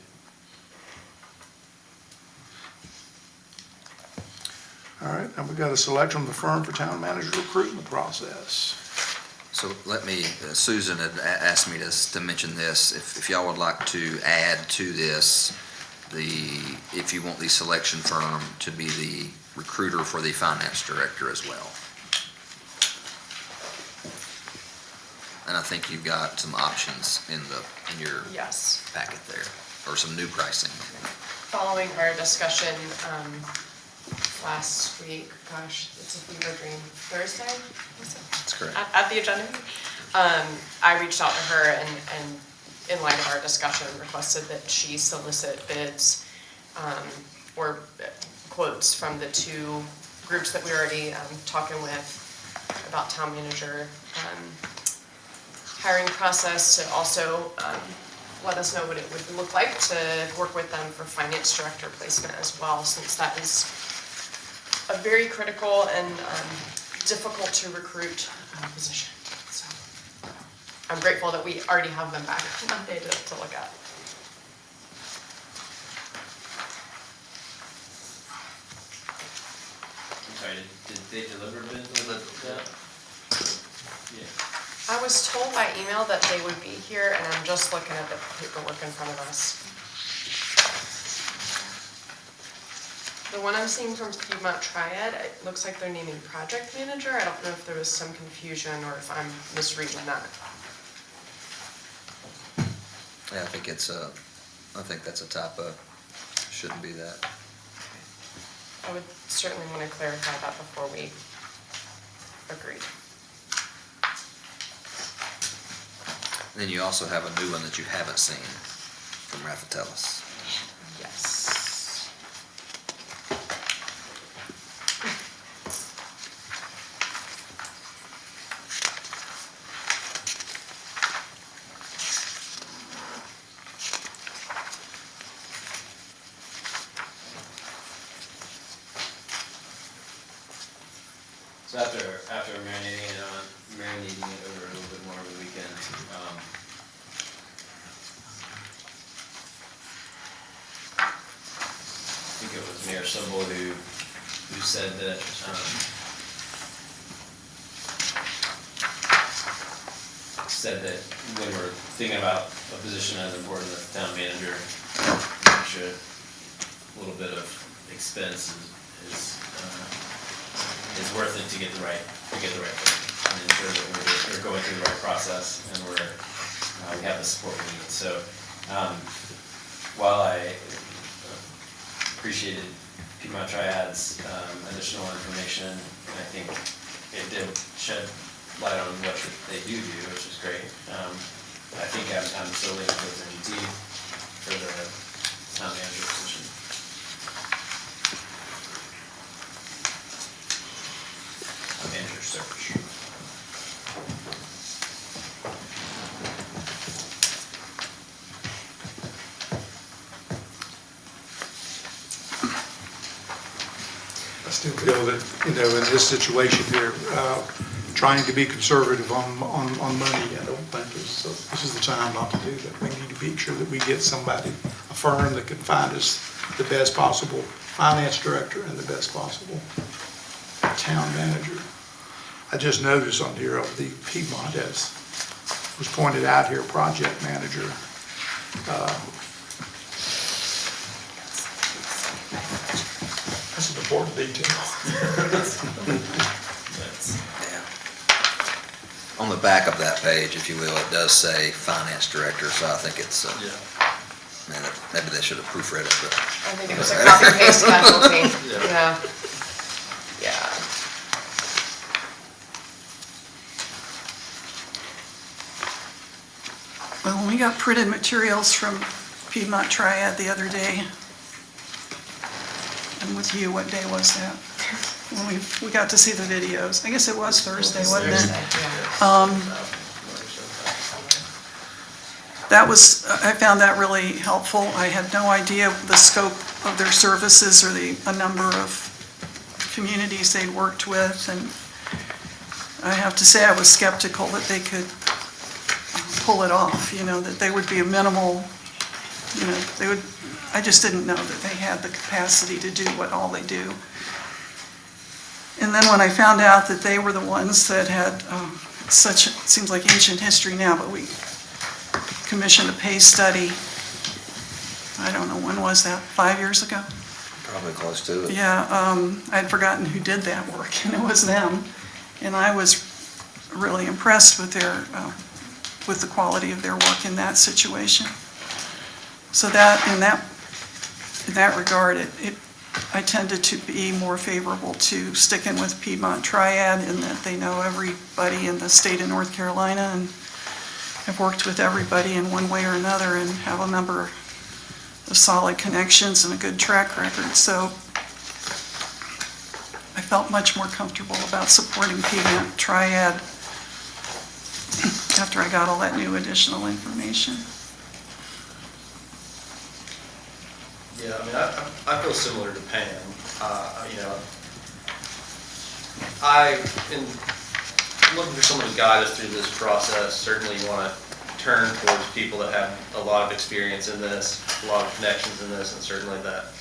All right, now we've got a selection of the firm for town manager recruitment process. So let me, Susan had asked me to mention this, if y'all would like to add to this, if you want the selection firm to be the recruiter for the finance director as well. And I think you've got some options in your Yes. packet there, or some new pricing. Following our discussion last week, gosh, it's a fever dream, Thursday? Was it? That's correct. At the agenda meeting, I reached out to her and in light of our discussion, requested that she solicit bids or quotes from the two groups that we were already talking with about town manager hiring process, to also let us know what it would look like to work with them for finance director placement as well, since that is a very critical and difficult to recruit position. So I'm grateful that we already have them back Monday to look at. I'm sorry, did they deliver bids? Yeah. I was told by email that they would be here, and I'm just looking at the paperwork in front of us. The one I'm seeing from Piedmont Triad, it looks like they're naming project manager. I don't know if there was some confusion or if I'm misreading that. Yeah, I think that's a typo. Shouldn't be that. I would certainly want to clarify that before we agree. Then you also have a new one that you haven't seen from Raffatellis. Yes. So after marinating it over a little bit more over the weekend, I think it was Mayor Sobel who said that, when we're thinking about a position as important as the town manager, make sure a little bit of expense is worth it to get the right person, and ensure that we're going through the right process and we're we have the support we need. So while I appreciated Piedmont Triad's additional information, and I think it did shed light on what they do, which is great. I think I'm still leaning towards NGT for the town manager position. Manager search. I still feel that, in this situation here, trying to be conservative on money, I don't think this is the time not to do that. We need to make sure that we get somebody, a firm that can find us the best possible finance director and the best possible town manager. I just noticed on here of the Piedmont, as was pointed out here, project manager. That's an important detail. On the back of that page, if you will, it does say finance director, so I think it's, maybe they should have proofread it, but. I think it was a copy paste casualty, yeah. Yeah. Well, when we got printed materials from Piedmont Triad the other day, and with you, what day was that? When we got to see the videos. I guess it was Thursday, wasn't it? That was, I found that really helpful. I had no idea the scope of their services or a number of communities they'd worked with, and I have to say I was skeptical that they could pull it off, that they would be a minimal, I just didn't know that they had the capacity to do all they do. And then when I found out that they were the ones that had it seems like ancient history now, but we commissioned a pay study, I don't know, when was that, 5 years ago? Probably close to it. Yeah, I'd forgotten who did that work, and it was them. And I was really impressed with with the quality of their work in that situation. So in that regard, I tended to be more favorable to sticking with Piedmont Triad in that they know everybody in the state of North Carolina and have worked with everybody in one way or another and have a number of solid connections and a good track record. So I felt much more comfortable about supporting Piedmont Triad after I got all that new additional information. Yeah, I mean, I feel similar to Pam. In looking for someone to guide us through this process, certainly you want to turn towards people that have a lot of experience in this, a lot of connections in this, and certainly that,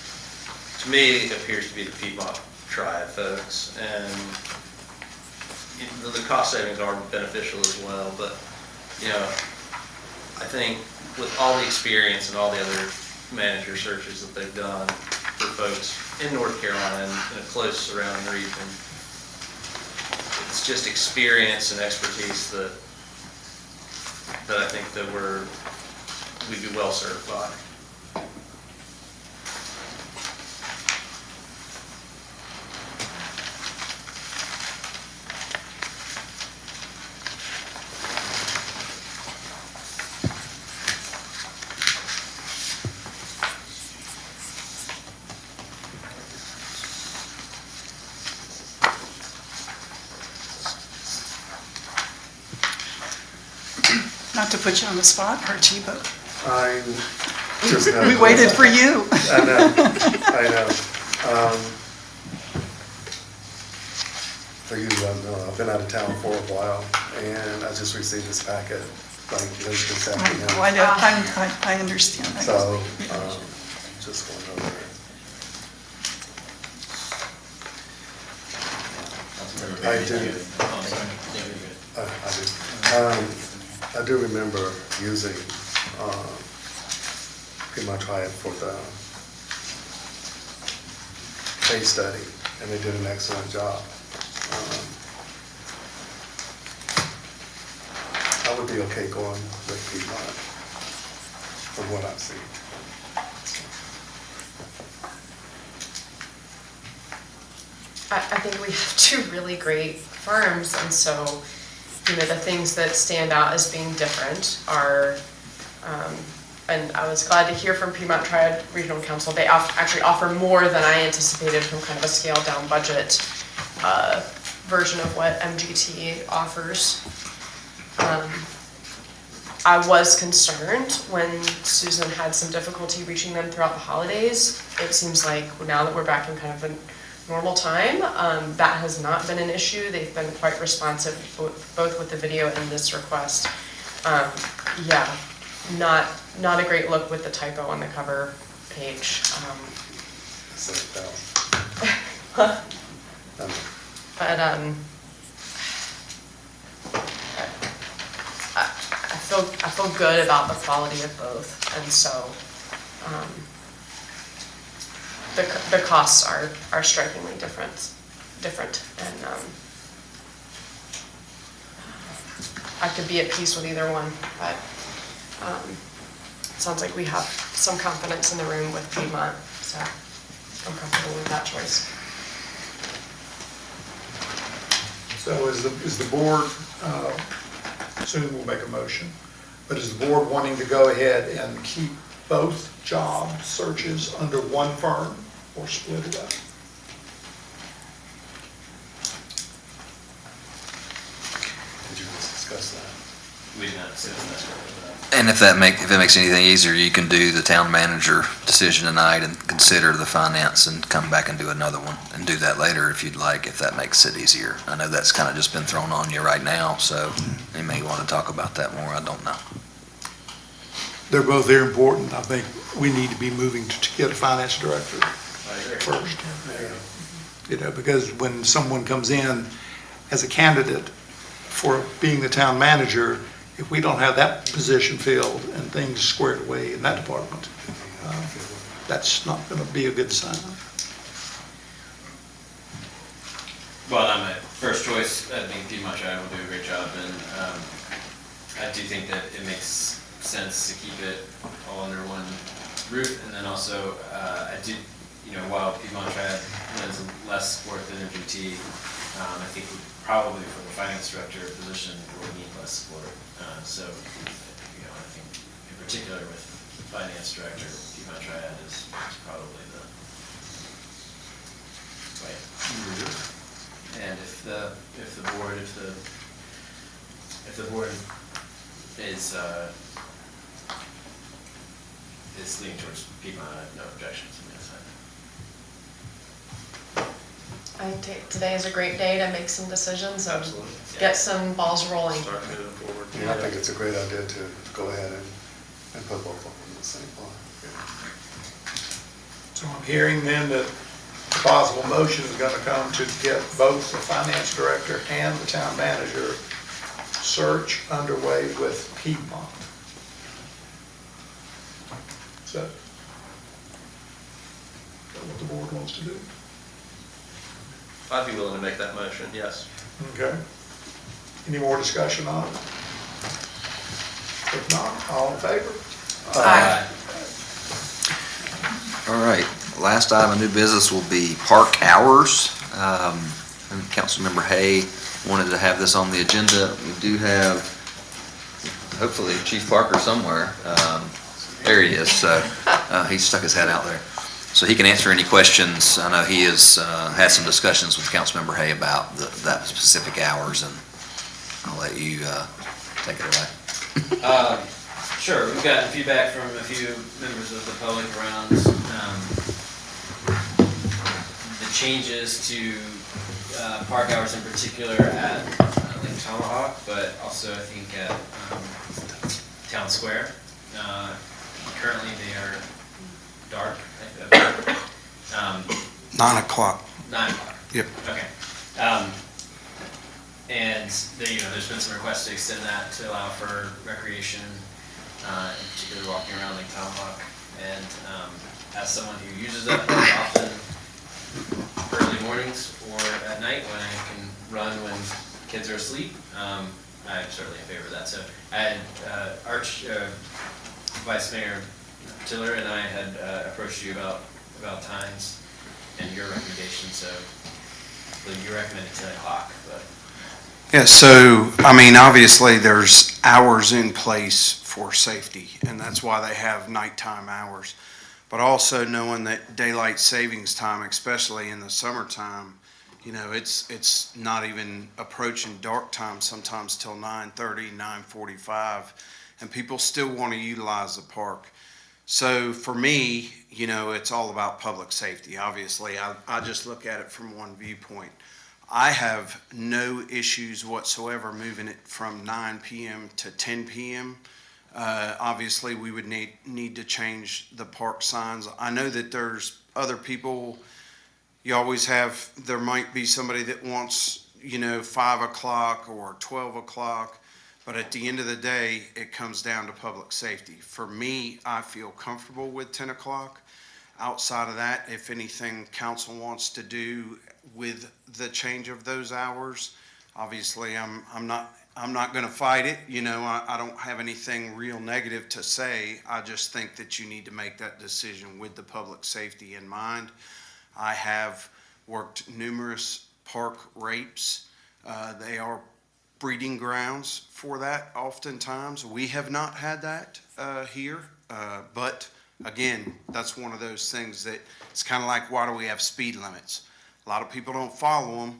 to me, appears to be the Piedmont Triad folks. And the cost savings are beneficial as well, but, I think with all the experience and all the other manager searches that they've done for folks in North Carolina and in a close surrounding region, it's just experience and expertise that I think that we'd be well served by. Not to put you on the spot, Archie, but I just know. we waited for you. I know. For you, I've been out of town for a while, and I just received this packet like late this afternoon. I understand that. So, just going over it. I do remember using Piedmont Triad for the case study, and they did an excellent job. I would be okay going with Piedmont, from what I've seen. I think we have two really great firms, and so, the things that stand out as being different are, and I was glad to hear from Piedmont Triad Regional Council, they actually offer more than I anticipated from kind of a scaled-down budget version of what MGT offers. I was concerned when Susan had some difficulty reaching them throughout the holidays. It seems like now that we're back in kind of a normal time, that has not been an issue. They've been quite responsive, both with the video and this request. Yeah, not a great look with the typo on the cover page. But I feel good about the quality of both, and so the costs are strikingly different, and I could be at peace with either one, but it sounds like we have some confidence in the room with Piedmont, so I'm comfortable with that choice. So is the board, soon we'll make a motion, but is the board wanting to go ahead and keep both job searches under one firm or split it up? Did you guys discuss that? We did not sit in that. And if it makes anything easier, you can do the town manager decision tonight and consider the finance and come back and do another one and do that later if you'd like, if that makes it easier. I know that's kind of just been thrown on you right now, so you may want to talk about that more, I don't know. They're both very important. I think we need to be moving to get a finance director first. Because when someone comes in as a candidate for being the town manager, if we don't have that position filled and things squared away in that department, that's not going to be a good sign. Well, not my first choice. I think Piedmont Triad will do a great job, and I do think that it makes sense to keep it all under one roof. And then also, I did, while Piedmont Triad lends less support than MGT, I think probably for the finance director position, we'll need less support. So, I think in particular with the finance director, Piedmont Triad is probably the way. And if the board is leaning towards Piedmont, I have no objections on that side. I think today is a great day to make some decisions and Absolutely. get some balls rolling. Start moving forward. Yeah, I think it's a great idea to go ahead and put both of them in the same line. So I'm hearing then that the possible motion is going to come to get both the finance director and the town manager search underway with Piedmont. Is that what the board wants to do? I'd be willing to make that motion, yes. Okay. Any more discussion on it? If not, all in favor? Aye. All right, last item of new business will be park hours. And Councilmember Hay wanted to have this on the agenda. We do have, hopefully, Chief Parker somewhere. There he is, so he stuck his head out there. So he can answer any questions. I know he has had some discussions with Councilmember Hay about that specific hours, and I'll let you take it away. Sure, we've gotten feedback from a few members of the public around the changes to park hours in particular at Lake Tomahawk, but also I think at Town Square. Currently they are dark. 9 o'clock. 9 o'clock. Yep. Okay. And there's been some requests to extend that to allow for recreation, in particular walking around Lake Tomahawk. And as someone who uses that often early mornings or at night when I can run when kids are asleep, I'm certainly in favor of that. So, and Vice Mayor Tiller and I had approached you about times and your recommendation, so you recommended 10 o'clock, but. Yeah, so, I mean, obviously, there's hours in place for safety, and that's why they have nighttime hours. But also knowing that daylight savings time, especially in the summertime, you know, it's not even approaching dark time sometimes till 9:30, 9:45, and people still want to utilize the park. So for me, you know, it's all about public safety. Obviously, I just look at it from one viewpoint. I have no issues whatsoever moving it from 9 p.m. to 10 p.m. Obviously, we would need to change the park signs. I know that there's other people, you always have, there might be somebody that wants, you know, 5 o'clock or 12 o'clock, but at the end of the day, it comes down to public safety. For me, I feel comfortable with 10 o'clock. Outside of that, if anything council wants to do with the change of those hours, obviously, I'm not going to fight it. You know, I don't have anything real negative to say. I just think that you need to make that decision with the public safety in mind. I have worked numerous park rapes. They are breeding grounds for that oftentimes. We have not had that here, but again, that's one of those things that it's kind of like, why do we have speed limits? A lot of people don't follow them.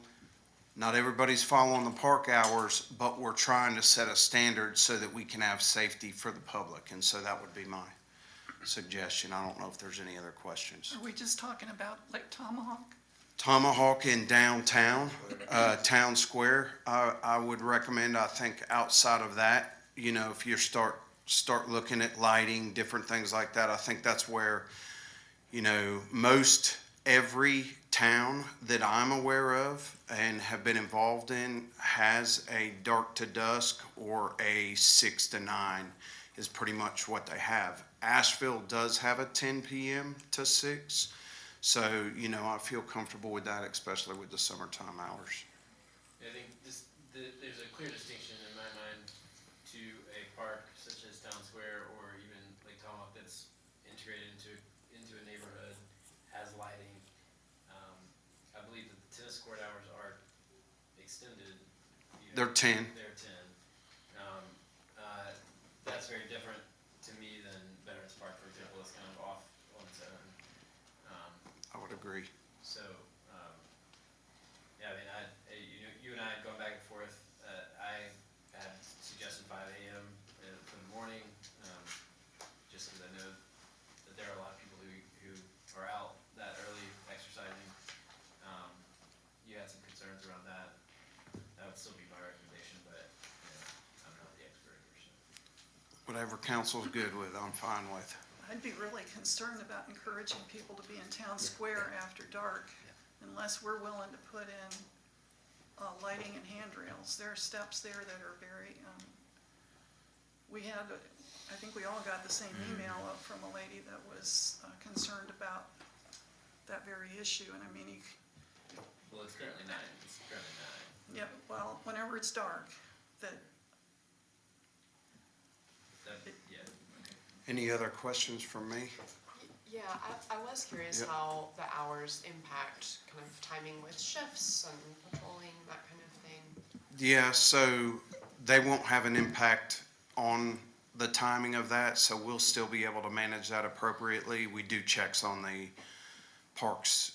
Not everybody's following the park hours, but we're trying to set a standard so that we can have safety for the public. And so that would be my suggestion. I don't know if there's any other questions. Are we just talking about Lake Tomahawk? Tomahawk in downtown, Town Square, I would recommend. I think outside of that, you know, if you start looking at lighting, different things like that, I think that's where, you know, most every town that I'm aware of and have been involved in has a dark to dusk or a 6 to 9 is pretty much what they have. Asheville does have a 10 p.m. to 6. So, you know, I feel comfortable with that, especially with the summertime hours. I think there's a clear distinction in my mind to a park such as Town Square or even Lake Tomahawk that's integrated into a neighborhood, has lighting. I believe that the tennis court hours are extended. They're 10. They're 10. That's very different to me than Veterans Park, for example. It's kind of off on its own. I would agree. So, yeah, I mean, you and I had gone back and forth. I had suggested 5 a.m. For the morning, just because I know that there are a lot of people who are out that early exercising. You had some concerns around that. That would still be my recommendation, but you know, I'm not the expert here. So. Whatever council's good with, I'm fine with. I'd be really concerned about encouraging people to be in Town Square after dark unless we're willing to put in lighting and handrails. There are steps there that are very, I think we all got the same email from a lady that was concerned about that very issue. And I mean, Well, it's currently 9. It's currently 9. yeah, well, whenever it's dark, Yeah. Any other questions from me? Yeah, I was curious Yep. how the hours impact kind of timing with shifts and patrolling, that kind of thing. Yeah, so they won't have an impact on the timing of that, so we'll still be able to manage that appropriately. We do checks on the parks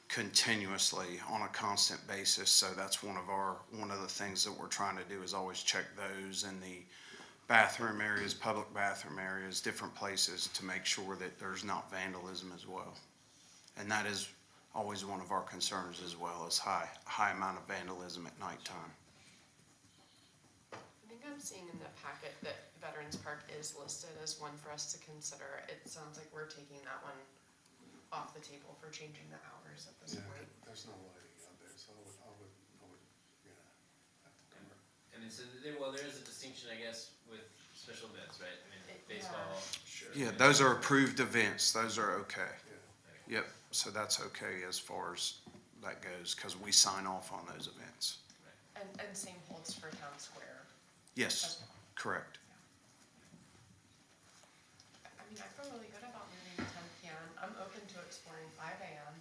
continuously on a constant basis, so that's one of the things that we're trying to do is always check those in the bathroom areas, public bathroom areas, different places to make sure that there's not vandalism as well. And that is always one of our concerns as well, is high amount of vandalism at nighttime. I think I'm seeing in the packet that Veterans Park is listed as one for us to consider. It sounds like we're taking that one off the table for changing the hours at this point. There's no lighting out there, so I would, have to cover. I mean, so there is a distinction, I guess, with special events, right? I mean, baseball. Sure. Yeah, those are approved events. Those are okay. Yep, so that's okay as far as that goes, because we sign off on those events. And same holds for Town Square. Yes, correct. I mean, I feel really good about moving to 10 PM. I'm open to exploring 5 AM.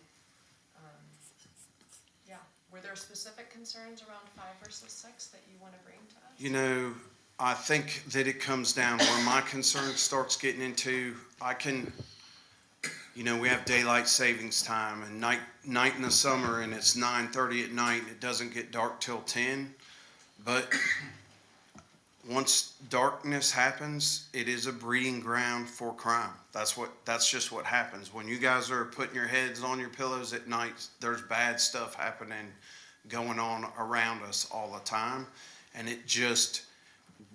Yeah, were there specific concerns around 5 versus 6 that you want to bring to us? You know, I think that it comes down where my concern starts getting into, we have daylight savings time and night in the summer and it's 9:30 at night and it doesn't get dark till 10. But once darkness happens, it is a breeding ground for crime. That's just what happens. When you guys are putting your heads on your pillows at night, there's bad stuff happening, going on around us all the time. And it just,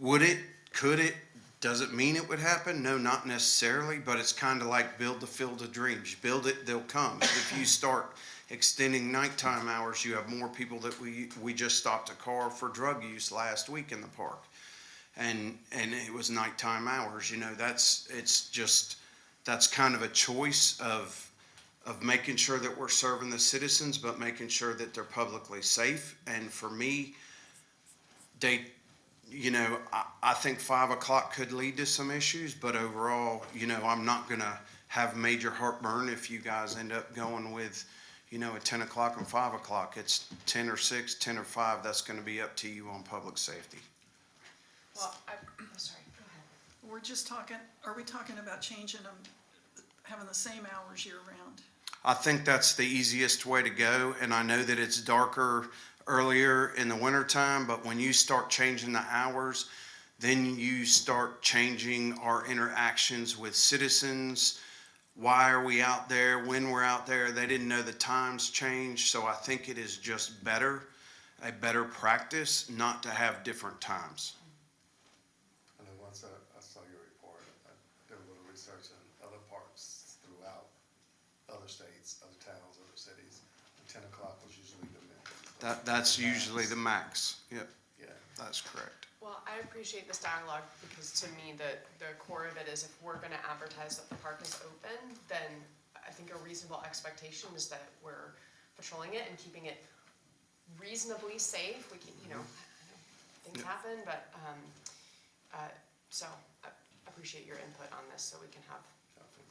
could it, does it mean it would happen? No, not necessarily, but it's kind of like build the field of dreams. You build it, they'll come. If you start extending nighttime hours, you have more people that we just stopped a car for drug use last week in the park. And it was nighttime hours, that's kind of a choice of making sure that we're serving the citizens, but making sure that they're publicly safe. And for me, I think 5 o'clock could lead to some issues, but overall, I'm not gonna have major heartburn if you guys end up going with, at 10 o'clock and 5 o'clock. It's 10 or 6, 10 or 5, that's gonna be up to you on public safety. Well, I'm sorry, go ahead. We're just talking, are we talking about changing them, having the same hours year-round? I think that's the easiest way to go, and I know that it's darker earlier in the wintertime, but when you start changing the hours, then you start changing our interactions with citizens. Why are we out there? When we're out there? They didn't know the times changed, so I think it is just a better practice not to have different times. And then once I saw your report, I did a little research in other parks throughout other states, other towns, other cities. 10 o'clock was usually the minimum. That's usually the max. Yep. Yeah. That's correct. Well, I appreciate this dialogue because to me, the core of it is if we're gonna advertise that the park is open, then I think a reasonable expectation is that we're patrolling it and keeping it reasonably safe. We can, things happen, but, so I appreciate your input on this so we can have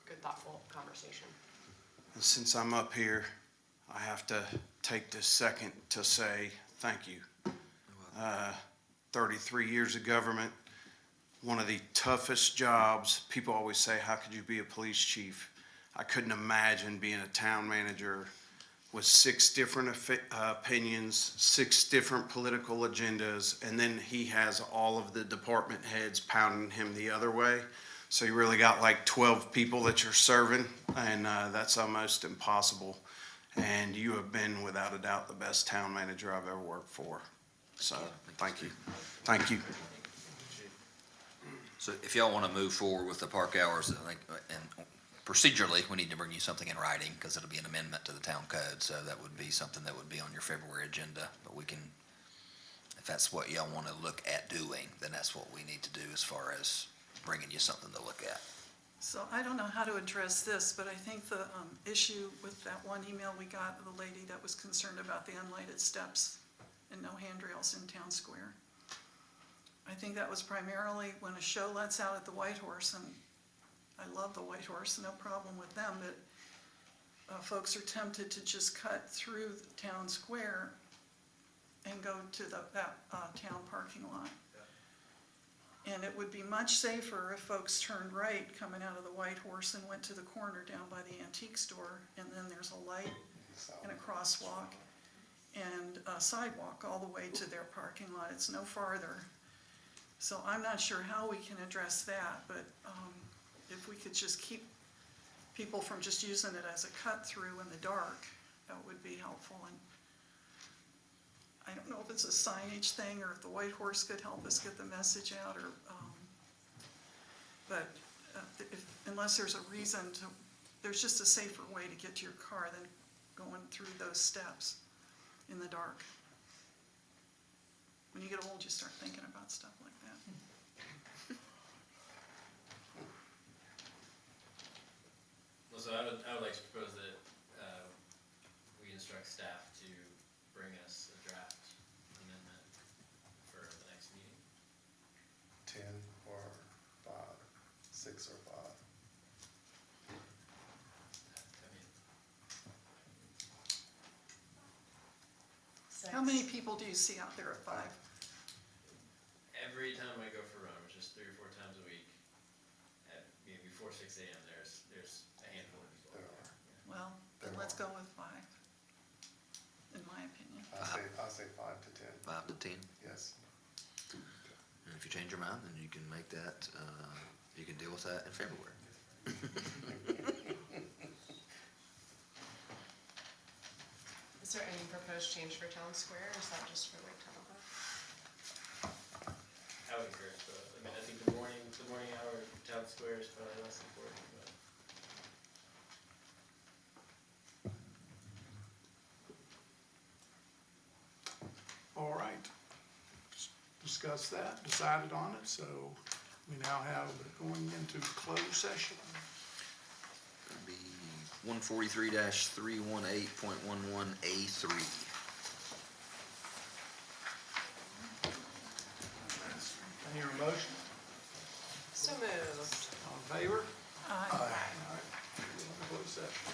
good, thoughtful conversation. And since I'm up here, I have to take this second to say thank you. 33 years of government, one of the toughest jobs. People always say, how could you be a police chief? I couldn't imagine being a town manager with 6 different opinions, 6 different political agendas, and then he has all of the department heads pounding him the other way. So you really got like 12 people that you're serving, and that's almost impossible. And you have been, without a doubt, the best town manager I've ever worked for. So, thank you. Thank you. So if y'all want to move forward with the park hours, and procedurally, we need to bring you something in writing because it'll be an amendment to the town code. So that would be something that would be on your February agenda. But we can, if that's what y'all want to look at doing, then that's what we need to do as far as bringing you something to look at. So I don't know how to address this, but I think the issue with that one email we got, the lady that was concerned about the unlighted steps and no handrails in Town Square. I think that was primarily when a show lets out at the White Horse, and I love the White Horse, no problem with them, but folks are tempted to just cut through the Town Square and go to that town parking lot. And it would be much safer if folks turned right coming out of the White Horse and went to the corner down by the antique store, and then there's a light and a crosswalk and a sidewalk all the way to their parking lot. It's no farther. So I'm not sure how we can address that, but if we could just keep people from just using it as a cut through in the dark, that would be helpful. And I don't know if it's a signage thing or if the White Horse could help us get the message out, or, but unless there's a reason to, there's just a safer way to get to your car than going through those steps in the dark. When you get old, you start thinking about stuff like that. Well, so I would like to propose that we instruct staff to bring us a draft amendment for the next meeting. 6 or 5. How many people do you see out there at 5? Every time I go for a run, which is 3 or 4 times a week, before 6 a.m., there's a handful of people out there. Well, then let's go with 5, in my opinion. I say 5 to 10. 5 to 10. Yes. And if you change your mind, then you can make that, you can deal with that in February. Is there any proposed change for Town Square, or is that just for Lake Tahoe? I would encourage both. I think the morning hour of Town Square is probably less important, but. All right. Discussed that, decided on it, so we now have going into closed session. It'd be 143-318.11A3. I hear a motion. So moved. All in favor? Aye. All right. Closed session.